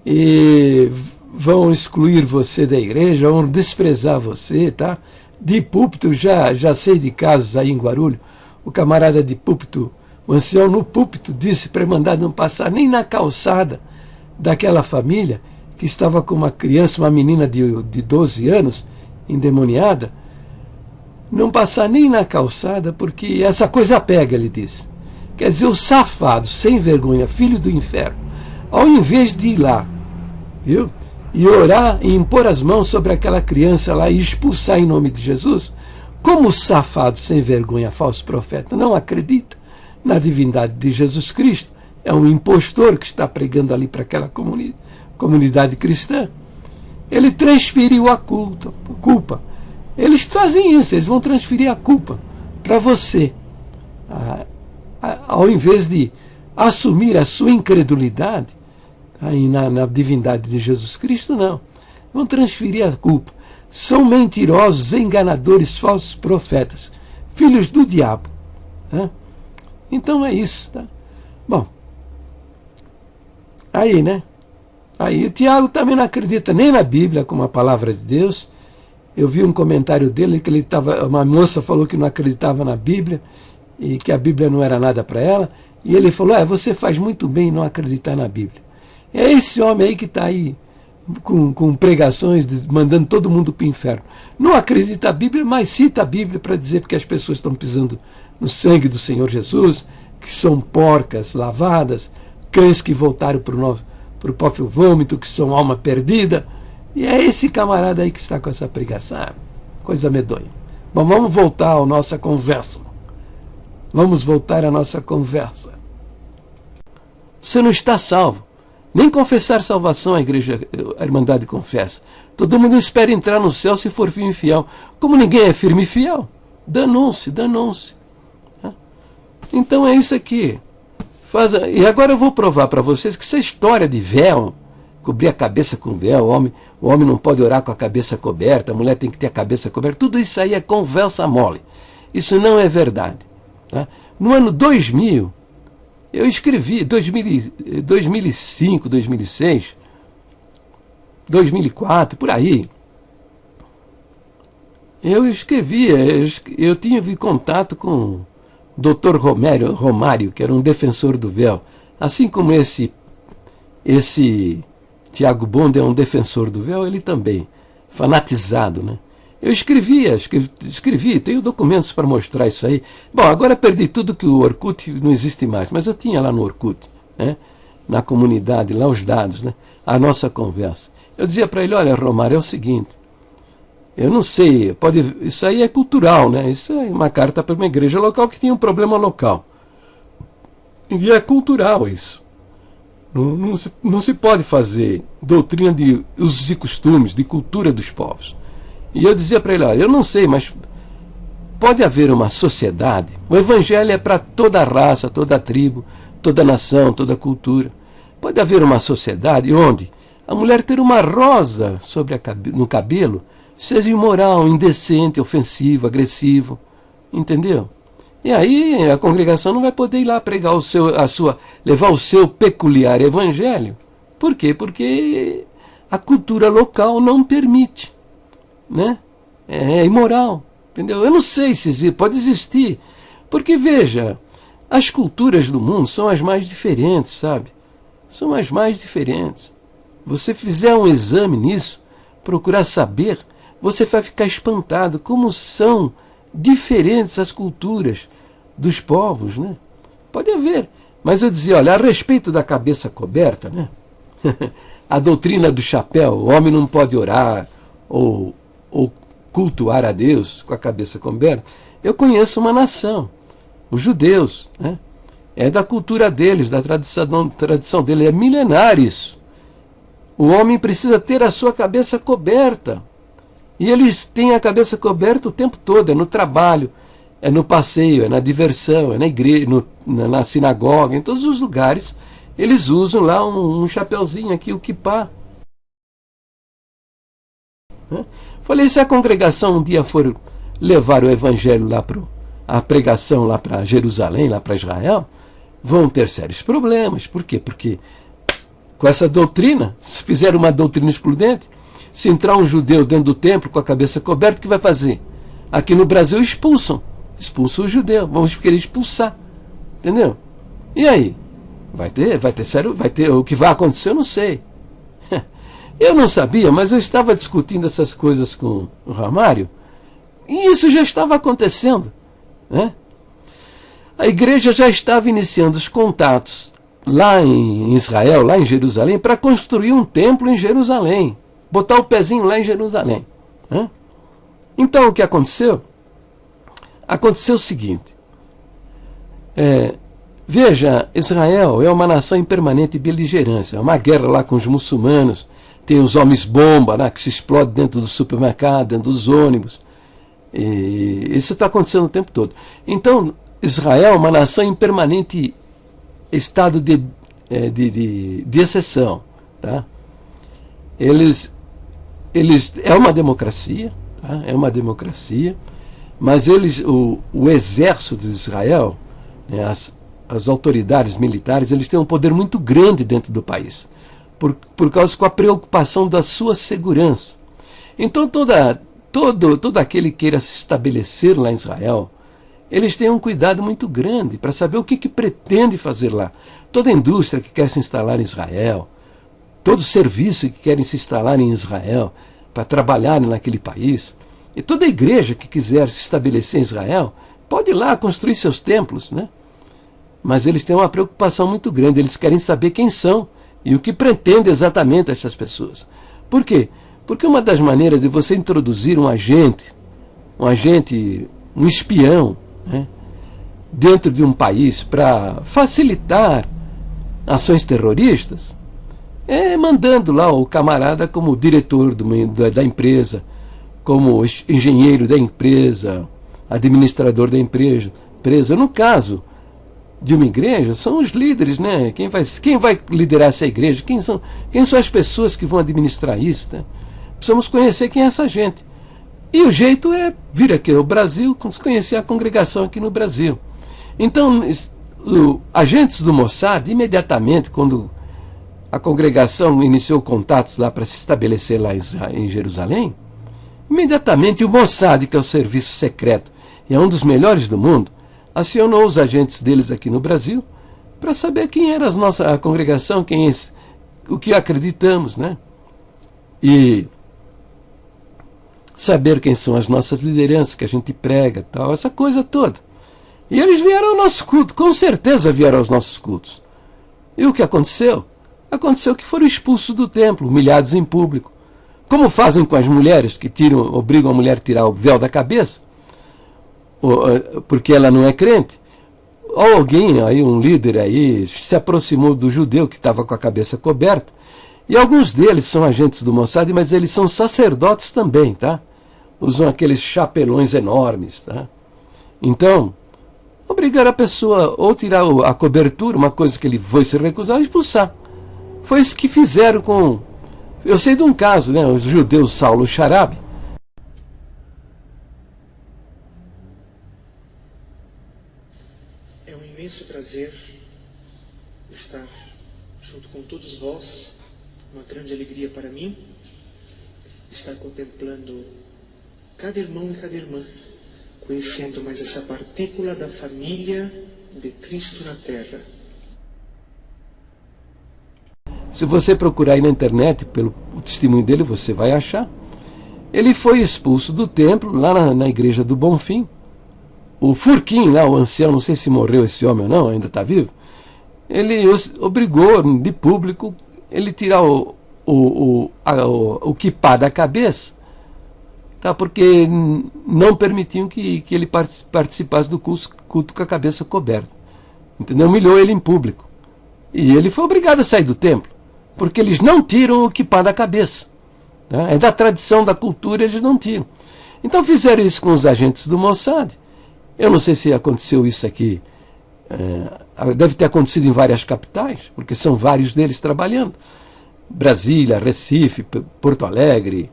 E vão excluir você da igreja, vão desprezar você, tá? De púlpito, já sei de casos aí em Guarulhos, o camarada de púlpito, o ancião no púlpito disse para mandar não passar nem na calçada daquela família que estava com uma criança, uma menina de 12 anos, endemoniada, não passar nem na calçada, porque essa coisa pega, ele disse. Quer dizer, o safado, sem vergonha, filho do inferno, ao invés de ir lá, viu? E orar e impor as mãos sobre aquela criança lá e expulsar em nome de Jesus, como o safado sem vergonha, falso profeta, não acredita na divindade de Jesus Cristo, é um impostor que está pregando ali para aquela comunidade cristã, ele transferiu a culpa. Eles fazem isso, eles vão transferir a culpa para você, ao invés de assumir a sua incredulidade aí na divindade de Jesus Cristo, não. Vão transferir a culpa. São mentirosos, enganadores, falsos profetas, filhos do diabo. Né? Então é isso. Tá? Bom, aí, né? Aí o Tiago também não acredita nem na Bíblia como a palavra de Deus. Eu vi um comentário dele que uma moça falou que não acreditava na Bíblia e que a Bíblia não era nada para ela. E ele falou: você faz muito bem em não acreditar na Bíblia. É esse homem aí que está aí com pregações, mandando todo mundo para o inferno. Não acredita na Bíblia, mas cita a Bíblia para dizer porque as pessoas estão pisando no sangue do Senhor Jesus, que são porcas lavadas, cães que voltaram para o próprio vômito, que são alma perdida. E é esse camarada aí que está com essa pregação. Coisa medonha. Bom, vamos voltar à nossa conversa. Vamos voltar à nossa conversa. Você não está salvo. Nem confessar salvação a Irmandade confessa. Todo mundo espera entrar no céu se for firme e fiel. Como ninguém é firme e fiel, danou-se. Então é isso aqui. E agora eu vou provar para vocês que essa história de véu, cobrir a cabeça com véu, o homem não pode orar com a cabeça coberta, a mulher tem que ter a cabeça coberta, tudo isso aí é conversa mole. Isso não é verdade. Tá? No ano 2000, eu escrevi, 2005, 2006, 2004, por aí, eu tive contato com o Dr. Romário, que era um defensor do véu, assim como esse Tiago Bond é um defensor do véu, ele também, fanatizado, né? Eu escrevi, tenho documentos para mostrar isso aí. Bom, agora perdi tudo que o Orkut não existe mais, mas eu tinha lá no Orkut, né? Na comunidade, lá os dados, né? A nossa conversa. Eu dizia para ele: olha, Romário, é o seguinte, eu não sei, isso aí é cultural, né? Isso é uma carta para uma igreja local que tinha um problema local. E é cultural isso. Não se pode fazer doutrina de usos e costumes, de cultura dos povos. E eu dizia para ele: olha, eu não sei, mas pode haver uma sociedade. O evangelho é para toda a raça, toda a tribo, toda a nação, toda a cultura. Pode haver uma sociedade onde a mulher ter uma rosa no cabelo seja imoral, indecente, ofensivo, agressivo. Entendeu? E aí a congregação não vai poder ir lá pregar levar o seu peculiar evangelho. Por quê? Porque a cultura local não permite. Né? é imoral, entendeu? Eu não sei se existe, pode existir, porque veja, as culturas do mundo são as mais diferentes, sabe? São as mais diferentes. Você fizer um exame nisso, procurar saber, você vai ficar espantado como são diferentes as culturas dos povos, né? Pode haver. Mas eu dizia, olha, a respeito da cabeça coberta, né? A doutrina do chapéu, o homem não pode orar ou cultuar a Deus com a cabeça coberta. Eu conheço uma nação, os judeus, né? É da cultura deles, da tradição deles, é milenar isso. O homem precisa ter a sua cabeça coberta. E eles têm a cabeça coberta o tempo todo, é no trabalho, é no passeio, é na diversão, é na igreja, na sinagoga, em todos os lugares. Eles usam lá um chapeuzinho aqui, o kippá. Falei, se a congregação um dia for levar o evangelho lá a pregação lá para Jerusalém, lá para Israel, vão ter sérios problemas. Por quê? Porque com essa doutrina, se fizer uma doutrina excludente, se entrar um judeu dentro do templo com a cabeça coberta, o que vai fazer? Aqui no Brasil expulsam o judeu, vamos querer expulsar, entendeu? E aí? Vai ter sério, o que vai acontecer eu não sei. Eu não sabia, mas eu estava discutindo essas coisas com o Ramário, e isso já estava acontecendo, né? A igreja já estava iniciando os contatos lá em Israel, lá em Jerusalém, para construir um templo em Jerusalém, botar o pezinho lá em Jerusalém, né? Então o que aconteceu? Aconteceu o seguinte, veja, Israel é uma nação em permanente beligerância, é uma guerra lá com os muçulmanos, tem os homens-bomba, né, que se explodem dentro do supermercado, dentro dos ônibus, e isso está acontecendo o tempo todo. Então, Israel é uma nação em permanente estado de exceção, tá? Eles é uma democracia, tá? É uma democracia, mas o exército de Israel, né, as autoridades militares, eles têm um poder muito grande dentro do país, por causa com a preocupação da sua segurança. Então todo aquele que queira se estabelecer lá em Israel, eles têm um cuidado muito grande para saber o que pretende fazer lá. Toda indústria que quer se instalar em Israel, todo serviço que querem se instalar em Israel para trabalharem naquele país, e toda igreja que quiser se estabelecer em Israel, pode ir lá construir seus templos, né? Mas eles têm uma preocupação muito grande, eles querem saber quem são e o que pretende exatamente essas pessoas. Por quê? Porque uma das maneiras de você introduzir um espião, né, dentro de um país para facilitar ações terroristas, é mandando lá o camarada como diretor da empresa, como engenheiro da empresa, administrador da empresa. No caso de uma igreja, são os líderes, né? Quem vai liderar essa igreja? Quem são as pessoas que vão administrar isso, né? Precisamos conhecer quem é essa gente. E o jeito é vir aqui ao Brasil, conhecer a congregação aqui no Brasil. Então, agentes do Mossad, imediatamente, quando a congregação iniciou contatos lá para se estabelecer lá em Jerusalém, imediatamente o Mossad, que é o serviço secreto e é um dos melhores do mundo, acionou os agentes deles aqui no Brasil para saber quem era a congregação, o que acreditamos, né? E saber quem são as nossas lideranças, que a gente prega, tal, essa coisa toda. E eles vieram ao nosso culto, com certeza vieram aos nossos cultos. E o que aconteceu? Aconteceu que foram expulsos do templo, humilhados em público. Como fazem com as mulheres, que obrigam a mulher a tirar o véu da cabeça, porque ela não é crente. Ou alguém, aí, um líder aí, se aproximou do judeu que estava com a cabeça coberta, e alguns deles são agentes do Mossad, mas eles são sacerdotes também, tá? Usam aqueles chapelões enormes, tá? Então, obrigar a pessoa ou tirar a cobertura, uma coisa que ele foi se recusar, ou expulsar. Foi isso que fizeram com... Eu sei de um caso, né? O judeu Saulo Sharabi. É um imenso prazer estar junto com todos vós, uma grande alegria para mim estar contemplando cada irmão e cada irmã, conhecendo mais essa partícula da família de Cristo na Terra. Se você procurar aí na internet pelo testemunho dele, você vai achar. Ele foi expulso do templo, lá na igreja do Bonfim. O Furquim, lá, o ancião, não sei se morreu esse homem ou não, ainda está vivo, ele obrigou, de público, ele tirar o quipá da cabeça, tá? Porque não permitiam que ele participasse do culto com a cabeça coberta. Entendeu? Humilhou ele em público. E ele foi obrigado a sair do templo, porque eles não tiram o quipá da cabeça. Né? É da tradição, da cultura, eles não tiram. Então fizeram isso com os agentes do Mossad. Eu não sei se aconteceu isso aqui. Deve ter acontecido em várias capitais, porque são vários deles trabalhando. Brasília, Recife, Porto Alegre.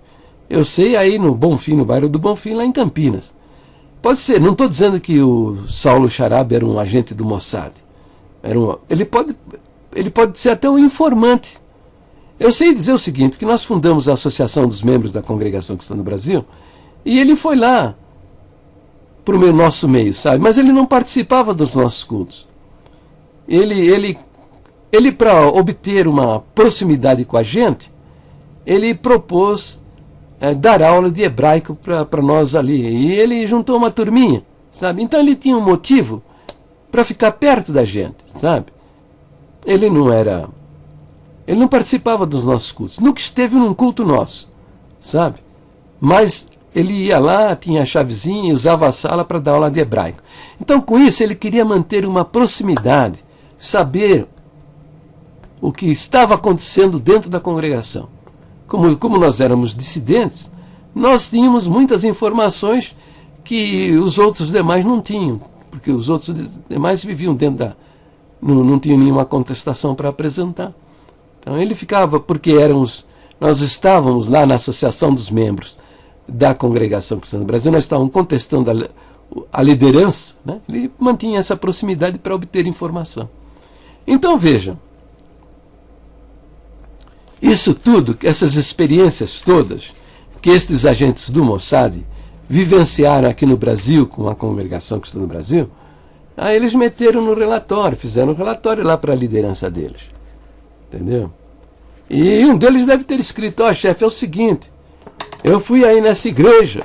Eu sei aí no Bonfim, no bairro do Bonfim, lá em Campinas. Pode ser, não estou dizendo que o Saulo Charab era um agente do Mossad. Ele pode ser até um informante. Eu sei dizer o seguinte, que nós fundamos a Associação dos Membros da Congregação Cristã no Brasil, e ele foi lá para o nosso meio, sabe? Mas ele não participava dos nossos cultos. Ele para obter uma proximidade com a gente, ele propôs dar aula de hebraico para nós ali. E ele juntou uma turminha, sabe? Então ele tinha um motivo para ficar perto da gente, sabe? Ele não participava dos nossos cultos. Nunca esteve num culto nosso, sabe? Mas ele ia lá, tinha a chavezinha e usava a sala para dar aula de hebraico. Então, com isso, ele queria manter uma proximidade, saber o que estava acontecendo dentro da congregação. Como nós éramos dissidentes, nós tínhamos muitas informações que os outros demais não tinham, porque os outros demais viviam dentro da... Não tinham nenhuma contestação para apresentar. Então ele ficava, porque nós estávamos lá na Associação dos Membros da Congregação Cristã do Brasil, nós estávamos contestando a liderança, né? Ele mantinha essa proximidade para obter informação. Então veja, isso tudo, essas experiências todas que estes agentes do Mossad vivenciaram aqui no Brasil com a Congregação Cristã do Brasil, aí eles meteram no relatório, fizeram um relatório lá para a liderança deles. Entendeu? E um deles deve ter escrito, chefe, é o seguinte, eu fui aí nessa igreja,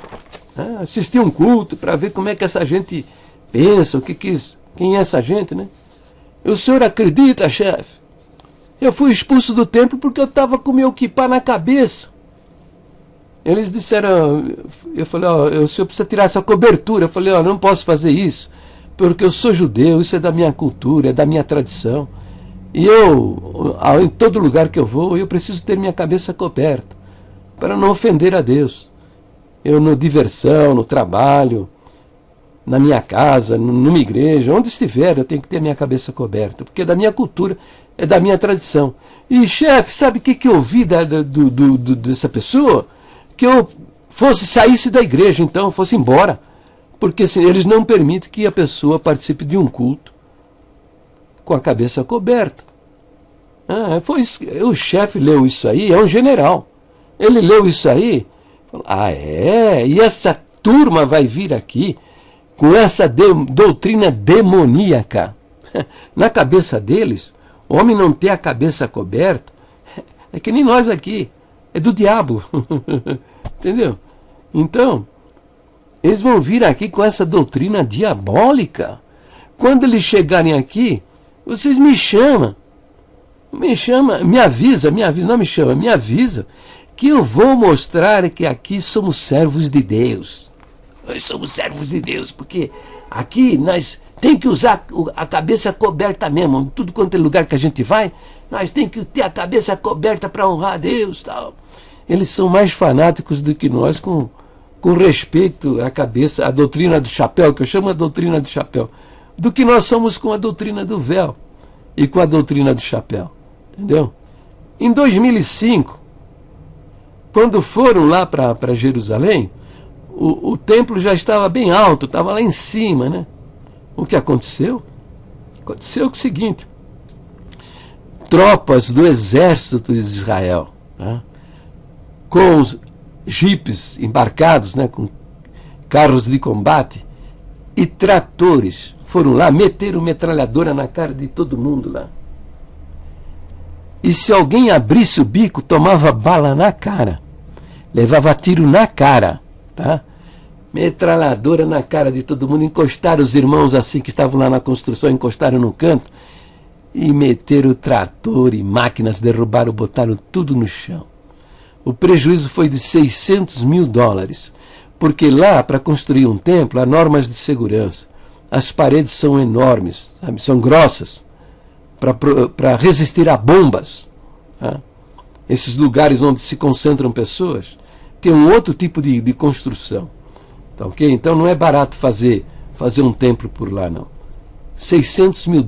né, assisti um culto para ver como é que essa gente pensa, quem é essa gente, né? O senhor acredita, chefe? Eu fui expulso do templo porque eu estava com o meu quipá na cabeça. Eles disseram, eu falei, o senhor precisa tirar essa cobertura. Eu falei, não posso fazer isso, porque eu sou judeu, isso é da minha cultura, é da minha tradição. E em todo lugar que eu vou, eu preciso ter minha cabeça coberta, para não ofender a Deus. Eu, na diversão, no trabalho, na minha casa, numa igreja, onde estiver, eu tenho que ter minha cabeça coberta, porque é da minha cultura, é da minha tradição. E, chefe, sabe o que eu ouvi dessa pessoa? Que eu saísse da igreja, então, fosse embora. Porque assim, eles não permitem que a pessoa participe de um culto com a cabeça coberta. O chefe leu isso aí, é um general. Ele leu isso aí, falou, e essa turma vai vir aqui com essa doutrina demoníaca. Na cabeça deles, o homem não ter a cabeça coberta é que nem nós aqui, é do diabo. Entendeu? Então, eles vão vir aqui com essa doutrina diabólica. Quando eles chegarem aqui, vocês me chamam, me avisa, não me chama, me avisa, que eu vou mostrar que aqui somos servos de Deus. Nós somos servos de Deus, porque aqui nós tem que usar a cabeça coberta mesmo. Em tudo quanto é lugar que a gente vai, nós tem que ter a cabeça coberta para honrar a Deus. Tal. Eles são mais fanáticos do que nós com respeito à cabeça, à doutrina do chapéu, que eu chamo a doutrina do chapéu, do que nós somos com a doutrina do véu e com a doutrina do chapéu. Entendeu? Em 2005, quando foram lá para Jerusalém, o templo já estava bem alto, estava lá em cima, né? O que aconteceu? Aconteceu o seguinte: tropas do exército de Israel, né, com os jipes embarcados, né, com carros de combate e tratores. Foram lá, meteram metralhadora na cara de todo mundo lá. E se alguém abrisse o bico, tomava bala na cara. Levava tiro na cara, tá? Metralhadora na cara de todo mundo. Encostaram os irmãos assim que estavam lá na construção, encostaram no canto e meteram o trator e máquinas, derrubaram, botaram tudo no chão. O prejuízo foi de $600 mil, porque lá, para construir um templo, há normas de segurança. As paredes são enormes, sabe? São grossas, para resistir a bombas. Tá? Esses lugares onde se concentram pessoas tem um outro tipo de construção. Tá, okay? Então não é barato fazer um templo por lá, não. $600 mil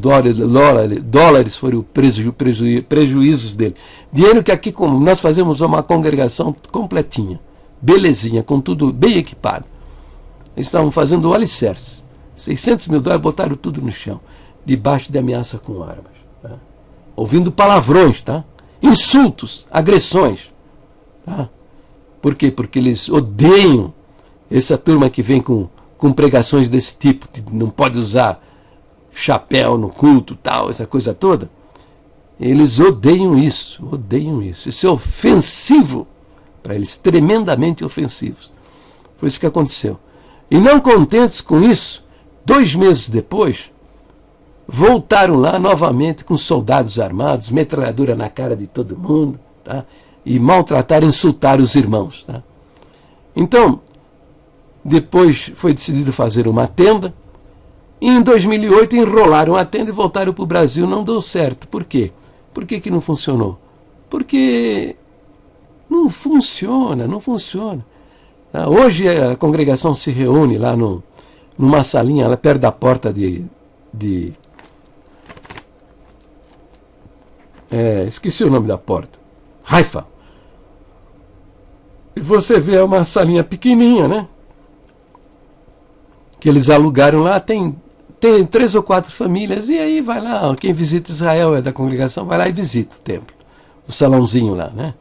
foram prejuízos dele. Dinheiro que aqui, como nós fazemos uma congregação completinha, belezinha, com tudo bem equipado. Eles estavam fazendo o alicerce. $600 mil, botaram tudo no chão, debaixo de ameaça com armas. Tá? Ouvindo palavrões, tá? Insultos, agressões. Tá? Por quê? Porque eles odeiam essa turma que vem com pregações desse tipo, de não pode usar chapéu no culto, tal, essa coisa toda. Eles odeiam isso, odeiam isso. Isso é ofensivo para eles, tremendamente ofensivos. Foi isso que aconteceu. E não contentes com isso, 2 meses depois, voltaram lá novamente com soldados armados, metralhadora na cara de todo mundo, tá? E maltrataram, insultaram os irmãos. Tá? Então, depois foi decidido fazer uma tenda, e em 2008 enrolaram a tenda e voltaram para o Brasil. Não deu certo. Por quê? Por que não funcionou? Porque não funciona, não funciona. Hoje a congregação se reúne lá numa salinha, lá perto da porta esqueci o nome da porta. Haifa. E você vê, é uma salinha pequenininha, né? Que eles alugaram lá, tem 3 ou 4 famílias, e aí vai lá, quem visita Israel é da congregação, vai lá e visita o templo, o salãozinho lá, né?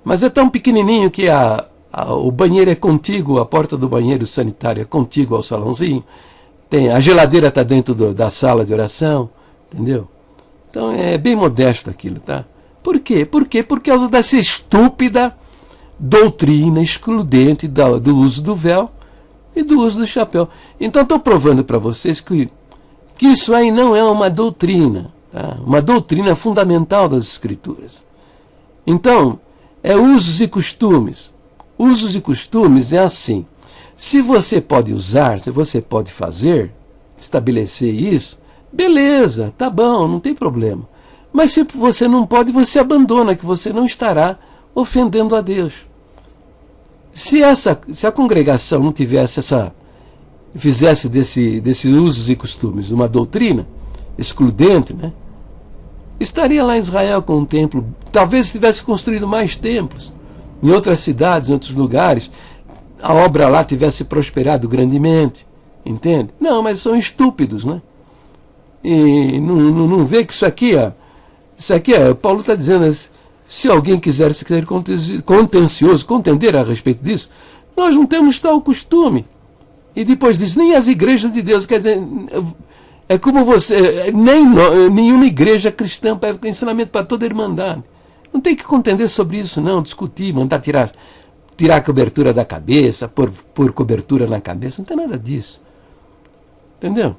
Mas é tão pequenininho que o banheiro é contíguo, a porta do banheiro sanitário é contígua ao salãozinho, a geladeira está dentro da sala de oração, entendeu? Então é bem modesto aquilo, tá? Por quê? Por quê? Por causa dessa estúpida doutrina excludente do uso do véu e do uso do chapéu. Então estou provando para vocês que isso aí não é uma doutrina, tá? Uma doutrina fundamental das Escrituras. Então, é usos e costumes. Usos e costumes é assim. Se você pode usar, se você pode fazer, estabelecer isso, beleza, tá bom, não tem problema. Mas se você não pode, você abandona, que você não estará ofendendo a Deus. Se a congregação não tivesse fizesse desses usos e costumes uma doutrina excludente, né? Estaria lá em Israel com um templo, talvez tivesse construído mais templos, em outras cidades, em outros lugares, a obra lá tivesse prosperado grandemente, entende? Não, mas são estúpidos, né? E não vê que isso aqui, Paulo está dizendo, se alguém quiser ser contencioso, contender a respeito disso, nós não temos tal costume. E depois diz, nem as igrejas de Deus, quer dizer, é como nenhuma igreja cristã pega ensinamento para toda a irmandade. Não tem que contender sobre isso, não, discutir, mandar tirar a cobertura da cabeça, pôr cobertura na cabeça, não tem nada disso. Entendeu?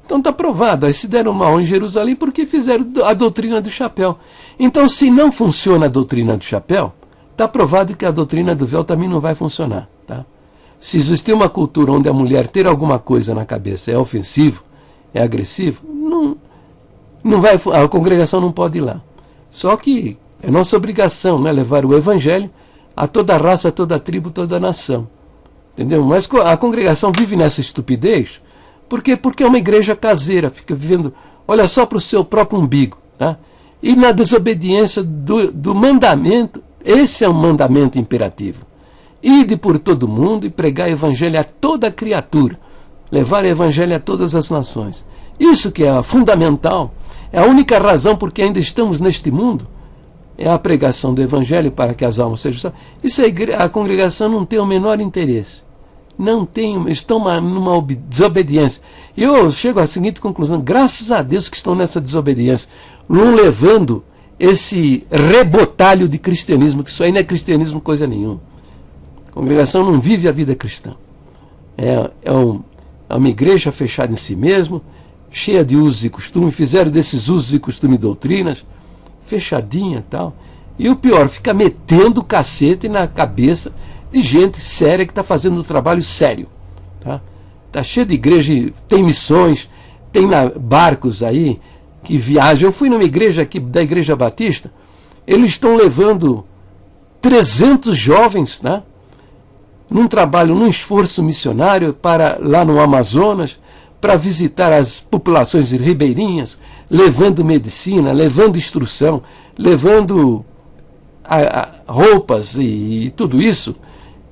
Então está provado, aí se deram mal em Jerusalém porque fizeram a doutrina do chapéu. Então, se não funciona a doutrina do chapéu, está provado que a doutrina do véu também não vai funcionar. Tá? Se existir uma cultura onde a mulher ter alguma coisa na cabeça é ofensivo, é agressivo, não vai, a congregação não pode ir lá. Só que é nossa obrigação, né, levar o evangelho a toda raça, a toda tribo, toda nação. Entendeu? Mas a congregação vive nessa estupidez. Por quê? Porque é uma igreja caseira, fica vivendo, olha só para o seu próprio umbigo. Tá? E na desobediência do mandamento, esse é um mandamento imperativo. Ide por todo mundo e pregar o evangelho a toda criatura. Levar o evangelho a todas as nações. Isso que é fundamental, é a única razão por que ainda estamos neste mundo, é a pregação do evangelho para que as almas sejam salvas. Isso a congregação não tem o menor interesse. não tem, estão numa desobediência. E eu chego à seguinte conclusão: graças a Deus que estão nessa desobediência, não levando esse rebotalho de cristianismo, que isso aí não é cristianismo coisa nenhuma. A congregação não vive a vida cristã. É uma igreja fechada em si mesmo, cheia de usos e costumes, fizeram desses usos e costumes doutrinas, fechadinha e tal. E o pior, fica metendo o cacete na cabeça de gente séria que está fazendo um trabalho sério. Tá cheio de igreja, tem missões, tem barcos aí que viajam. Eu fui numa igreja aqui, da Igreja Batista, eles estão levando 300 jovens, né, num trabalho, num esforço missionário para lá no Amazonas, para visitar as populações ribeirinhas, levando medicina, levando instrução, levando roupas e tudo isso,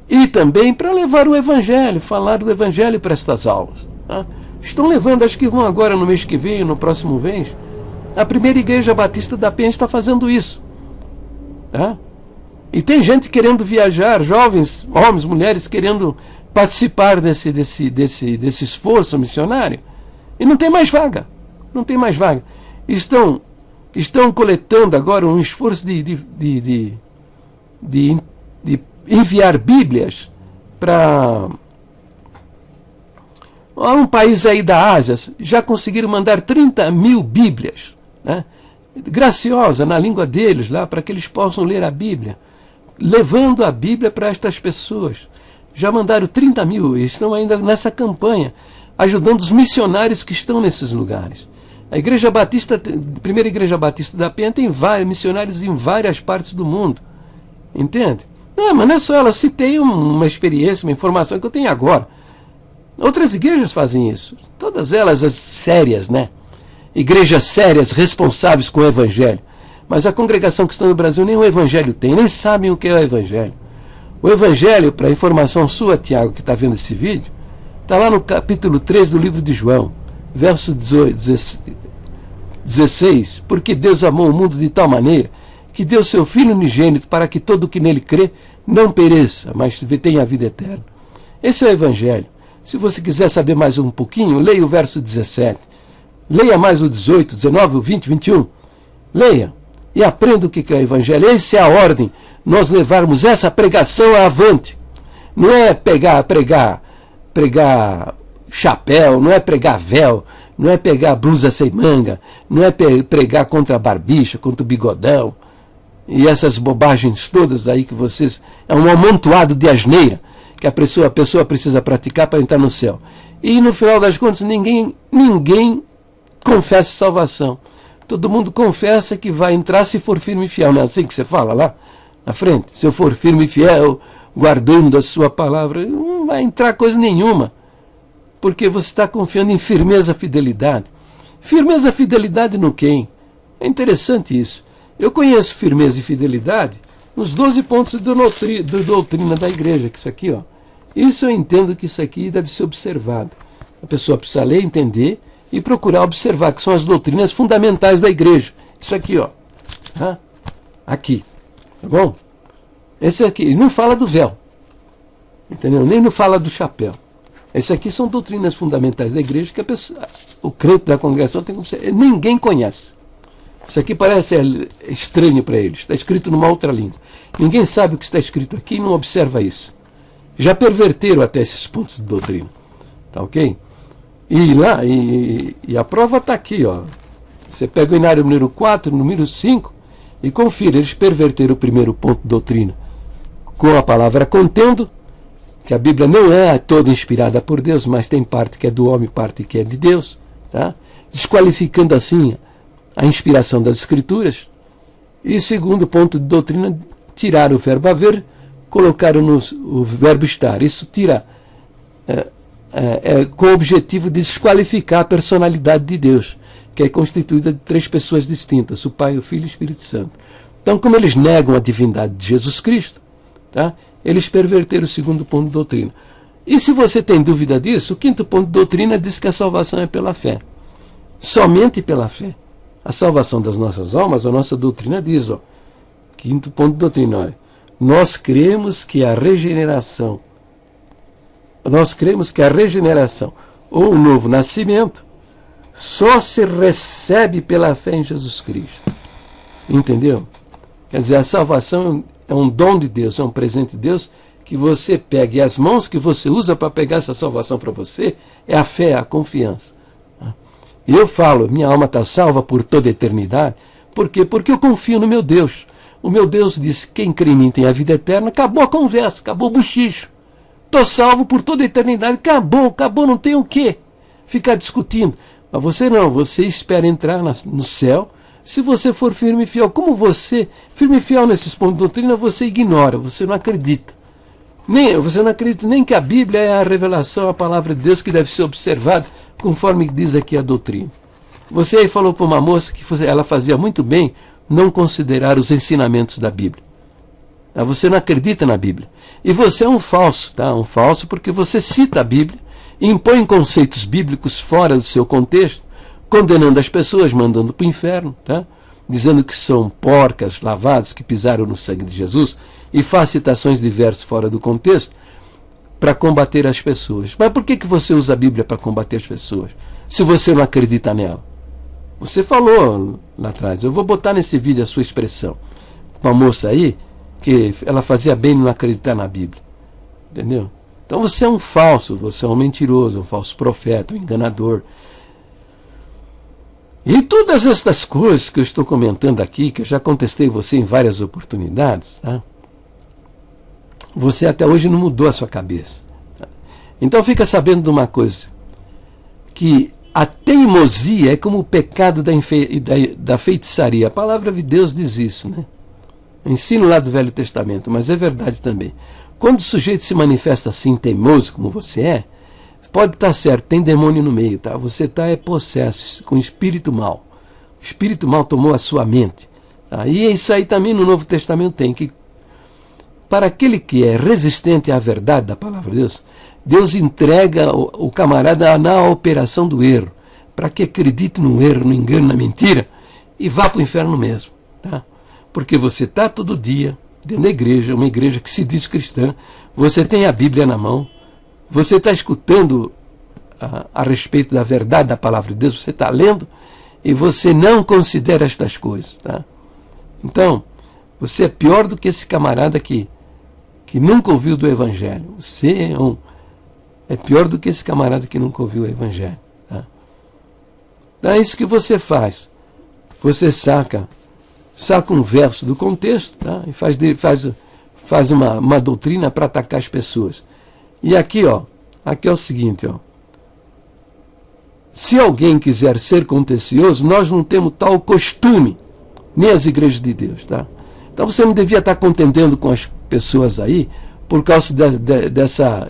e também para levar o Evangelho, falar do Evangelho para estas aulas. Tá? Estão levando, acho que vão agora no mês que vem, no próximo mês. A primeira Igreja Batista da Penha está fazendo isso. Tá? E tem gente querendo viajar, jovens, homens, mulheres, querendo participar desse esforço missionário. E não tem mais vaga. Não tem mais vaga. Estão coletando agora um esforço de enviar Bíblias para um país aí da Ásia. Já conseguiram mandar 30 mil Bíblias, né, graciosa, na língua deles, lá, para que eles possam ler a Bíblia, levando a Bíblia para estas pessoas. Já mandaram 30 mil e estão ainda nessa campanha, ajudando os missionários que estão nesses lugares. A Igreja Batista, a primeira Igreja Batista da Penha, tem vários missionários em várias partes do mundo. Entende? Não, mas não é só ela. Eu citei uma experiência, uma informação que eu tenho agora. Outras igrejas fazem isso. Todas elas, as sérias, né? Igrejas sérias, responsáveis com o Evangelho. Mas a congregação que está no Brasil nem o Evangelho tem, nem sabem o que é o Evangelho. O Evangelho, para informação sua, Tiago, que está vendo esse vídeo, está lá no capítulo 3 do livro de João, verso 16. Porque Deus amou o mundo de tal maneira que deu seu Filho unigênito para que todo o que nele crê não pereça, mas tenha a vida eterna. Esse é o Evangelho. Se você quiser saber mais um pouquinho, leia o verso 17. Leia mais o 18, 19, o 20, 21. Leia e aprenda o que é o Evangelho. Essa é a ordem, nós levarmos essa pregação avante. Não é pregar chapéu, não é pregar véu, não é pegar blusa sem manga, não é pregar contra a barbicha, contra o bigodão, e essas bobagens todas aí que vocês... É um amontoado de asneira que a pessoa precisa praticar para entrar no céu. E no final das contas ninguém confessa salvação. Todo mundo confessa que vai entrar se for firme e fiel. Não é assim que você fala lá na frente? Se eu for firme e fiel, guardando a sua palavra, não vai entrar coisa nenhuma. Porque você está confiando em firmeza e fidelidade. Firmeza e fidelidade no quem? É interessante isso. Eu conheço firmeza e fidelidade nos 12 pontos da doutrina da igreja. Que isso aqui, ó. Isso eu entendo que isso aqui deve ser observado. A pessoa precisa ler, entender e procurar observar, que são as doutrinas fundamentais da igreja. Isso aqui, ó. Aqui. Tá bom? Esse aqui. Não fala do véu. Entendeu? Nem não fala do chapéu. Esse aqui são doutrinas fundamentais da igreja que o crente da congregação tem como ser. Ninguém conhece. Isso aqui parece estranho para eles. Está escrito numa outra língua. Ninguém sabe o que está escrito aqui e não observa isso. Já perverteram até esses pontos de doutrina. Tá ok? E lá, e a prova está aqui, ó. Você pega o Inário número 4, número 5, e confira. Eles perverteram o primeiro ponto de doutrina com a palavra contendo, que a Bíblia não é toda inspirada por Deus, mas tem parte que é do homem, parte que é de Deus, tá? Desqualificando assim a inspiração das Escrituras. E segundo ponto de doutrina, tiraram o verbo haver, colocaram o verbo estar. Isso tira com o objetivo de desqualificar a personalidade de Deus, que é constituída de 3 pessoas distintas, o Pai, o Filho e o Espírito Santo. Então, como eles negam a divindade de Jesus Cristo, tá? Eles perverteram o segundo ponto de doutrina. E se você tem dúvida disso, o 5º ponto de doutrina diz que a salvação é pela fé. Somente pela fé. A salvação das nossas almas, a nossa doutrina diz, ó, 5º ponto de doutrina, ó, nós cremos que a regeneração nós cremos que a regeneração ou o novo nascimento só se recebe pela fé em Jesus Cristo. Entendeu? Quer dizer, a salvação é um dom de Deus, é um presente de Deus que você pega. E as mãos que você usa para pegar essa salvação para você é a fé, a confiança. E eu falo, minha alma está salva por toda a eternidade. Por quê? Porque eu confio no meu Deus. O meu Deus disse, quem crê em mim tem a vida eterna. Acabou a conversa, acabou o bochicho. Estou salvo por toda a eternidade. Acabou, não tem o quê ficar discutindo. Mas você não, você espera entrar no céu se você for firme e fiel. Como você, firme e fiel nesses pontos de doutrina, você ignora, você não acredita. Você não acredita nem que a Bíblia é a revelação, a palavra de Deus que deve ser observada conforme diz aqui a doutrina. Você aí falou para uma moça que ela fazia muito bem não considerar os ensinamentos da Bíblia. Você não acredita na Bíblia. E você é um falso, tá? Um falso porque você cita a Bíblia, impõe conceitos bíblicos fora do seu contexto, condenando as pessoas, mandando para o inferno, tá? Dizendo que são porcas lavadas, que pisaram no sangue de Jesus, e faz citações de versos fora do contexto para combater as pessoas. Mas por que você usa a Bíblia para combater as pessoas, se você não acredita nela? Você falou lá atrás, eu vou botar nesse vídeo a sua expressão, uma moça aí, que ela fazia bem em não acreditar na Bíblia. Entendeu? Então você é um falso, você é um mentiroso, um falso profeta, um enganador. E todas estas coisas que eu estou comentando aqui, que eu já contestei você em várias oportunidades, tá? Você até hoje não mudou a sua cabeça. Então fica sabendo de uma coisa, que a teimosia é como o pecado da feitiçaria. A palavra de Deus diz isso, né? Ensino lá do Velho Testamento, mas é verdade também. Quando o sujeito se manifesta assim, teimoso como você é, pode estar certo, tem demônio no meio, tá? Você está possesso com espírito mau. O espírito mau tomou a sua mente. Tá? E isso aí também no Novo Testamento tem, que para aquele que é resistente à verdade da palavra de Deus, Deus entrega o camarada na operação do erro, para que acredite no erro, no engano, na mentira, e vá para o inferno mesmo. Tá? Porque você está todo dia dentro da igreja, uma igreja que se diz cristã, você tem a Bíblia na mão, você está escutando a respeito da verdade da palavra de Deus, você está lendo, e você não considera estas coisas. Tá? Então, você é pior do que esse camarada que nunca ouviu do Evangelho. Você é pior do que esse camarada que nunca ouviu o Evangelho. Tá? Então é isso que você faz. Você saca um verso do contexto, tá? E faz uma doutrina para atacar as pessoas. E aqui, aqui é o seguinte, se alguém quiser ser contencioso, nós não temos tal costume, nem as igrejas de Deus, tá? Então você não devia estar contendendo com as pessoas aí por causa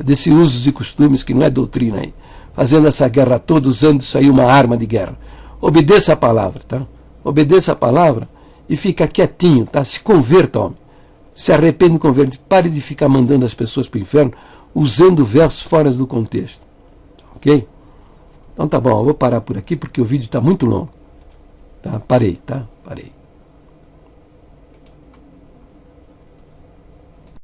desse usos e costumes que não é doutrina aí, fazendo essa guerra toda, usando isso aí uma arma de guerra. Obedeça a palavra, tá? Obedeça a palavra e fica quietinho, tá? Se converta, homem. Se arrepende e converte. Pare de ficar mandando as pessoas para o inferno usando versos fora do contexto. Ok? Então tá bom, eu vou parar por aqui porque o vídeo está muito longo. Tá? Parei, tá? Parei.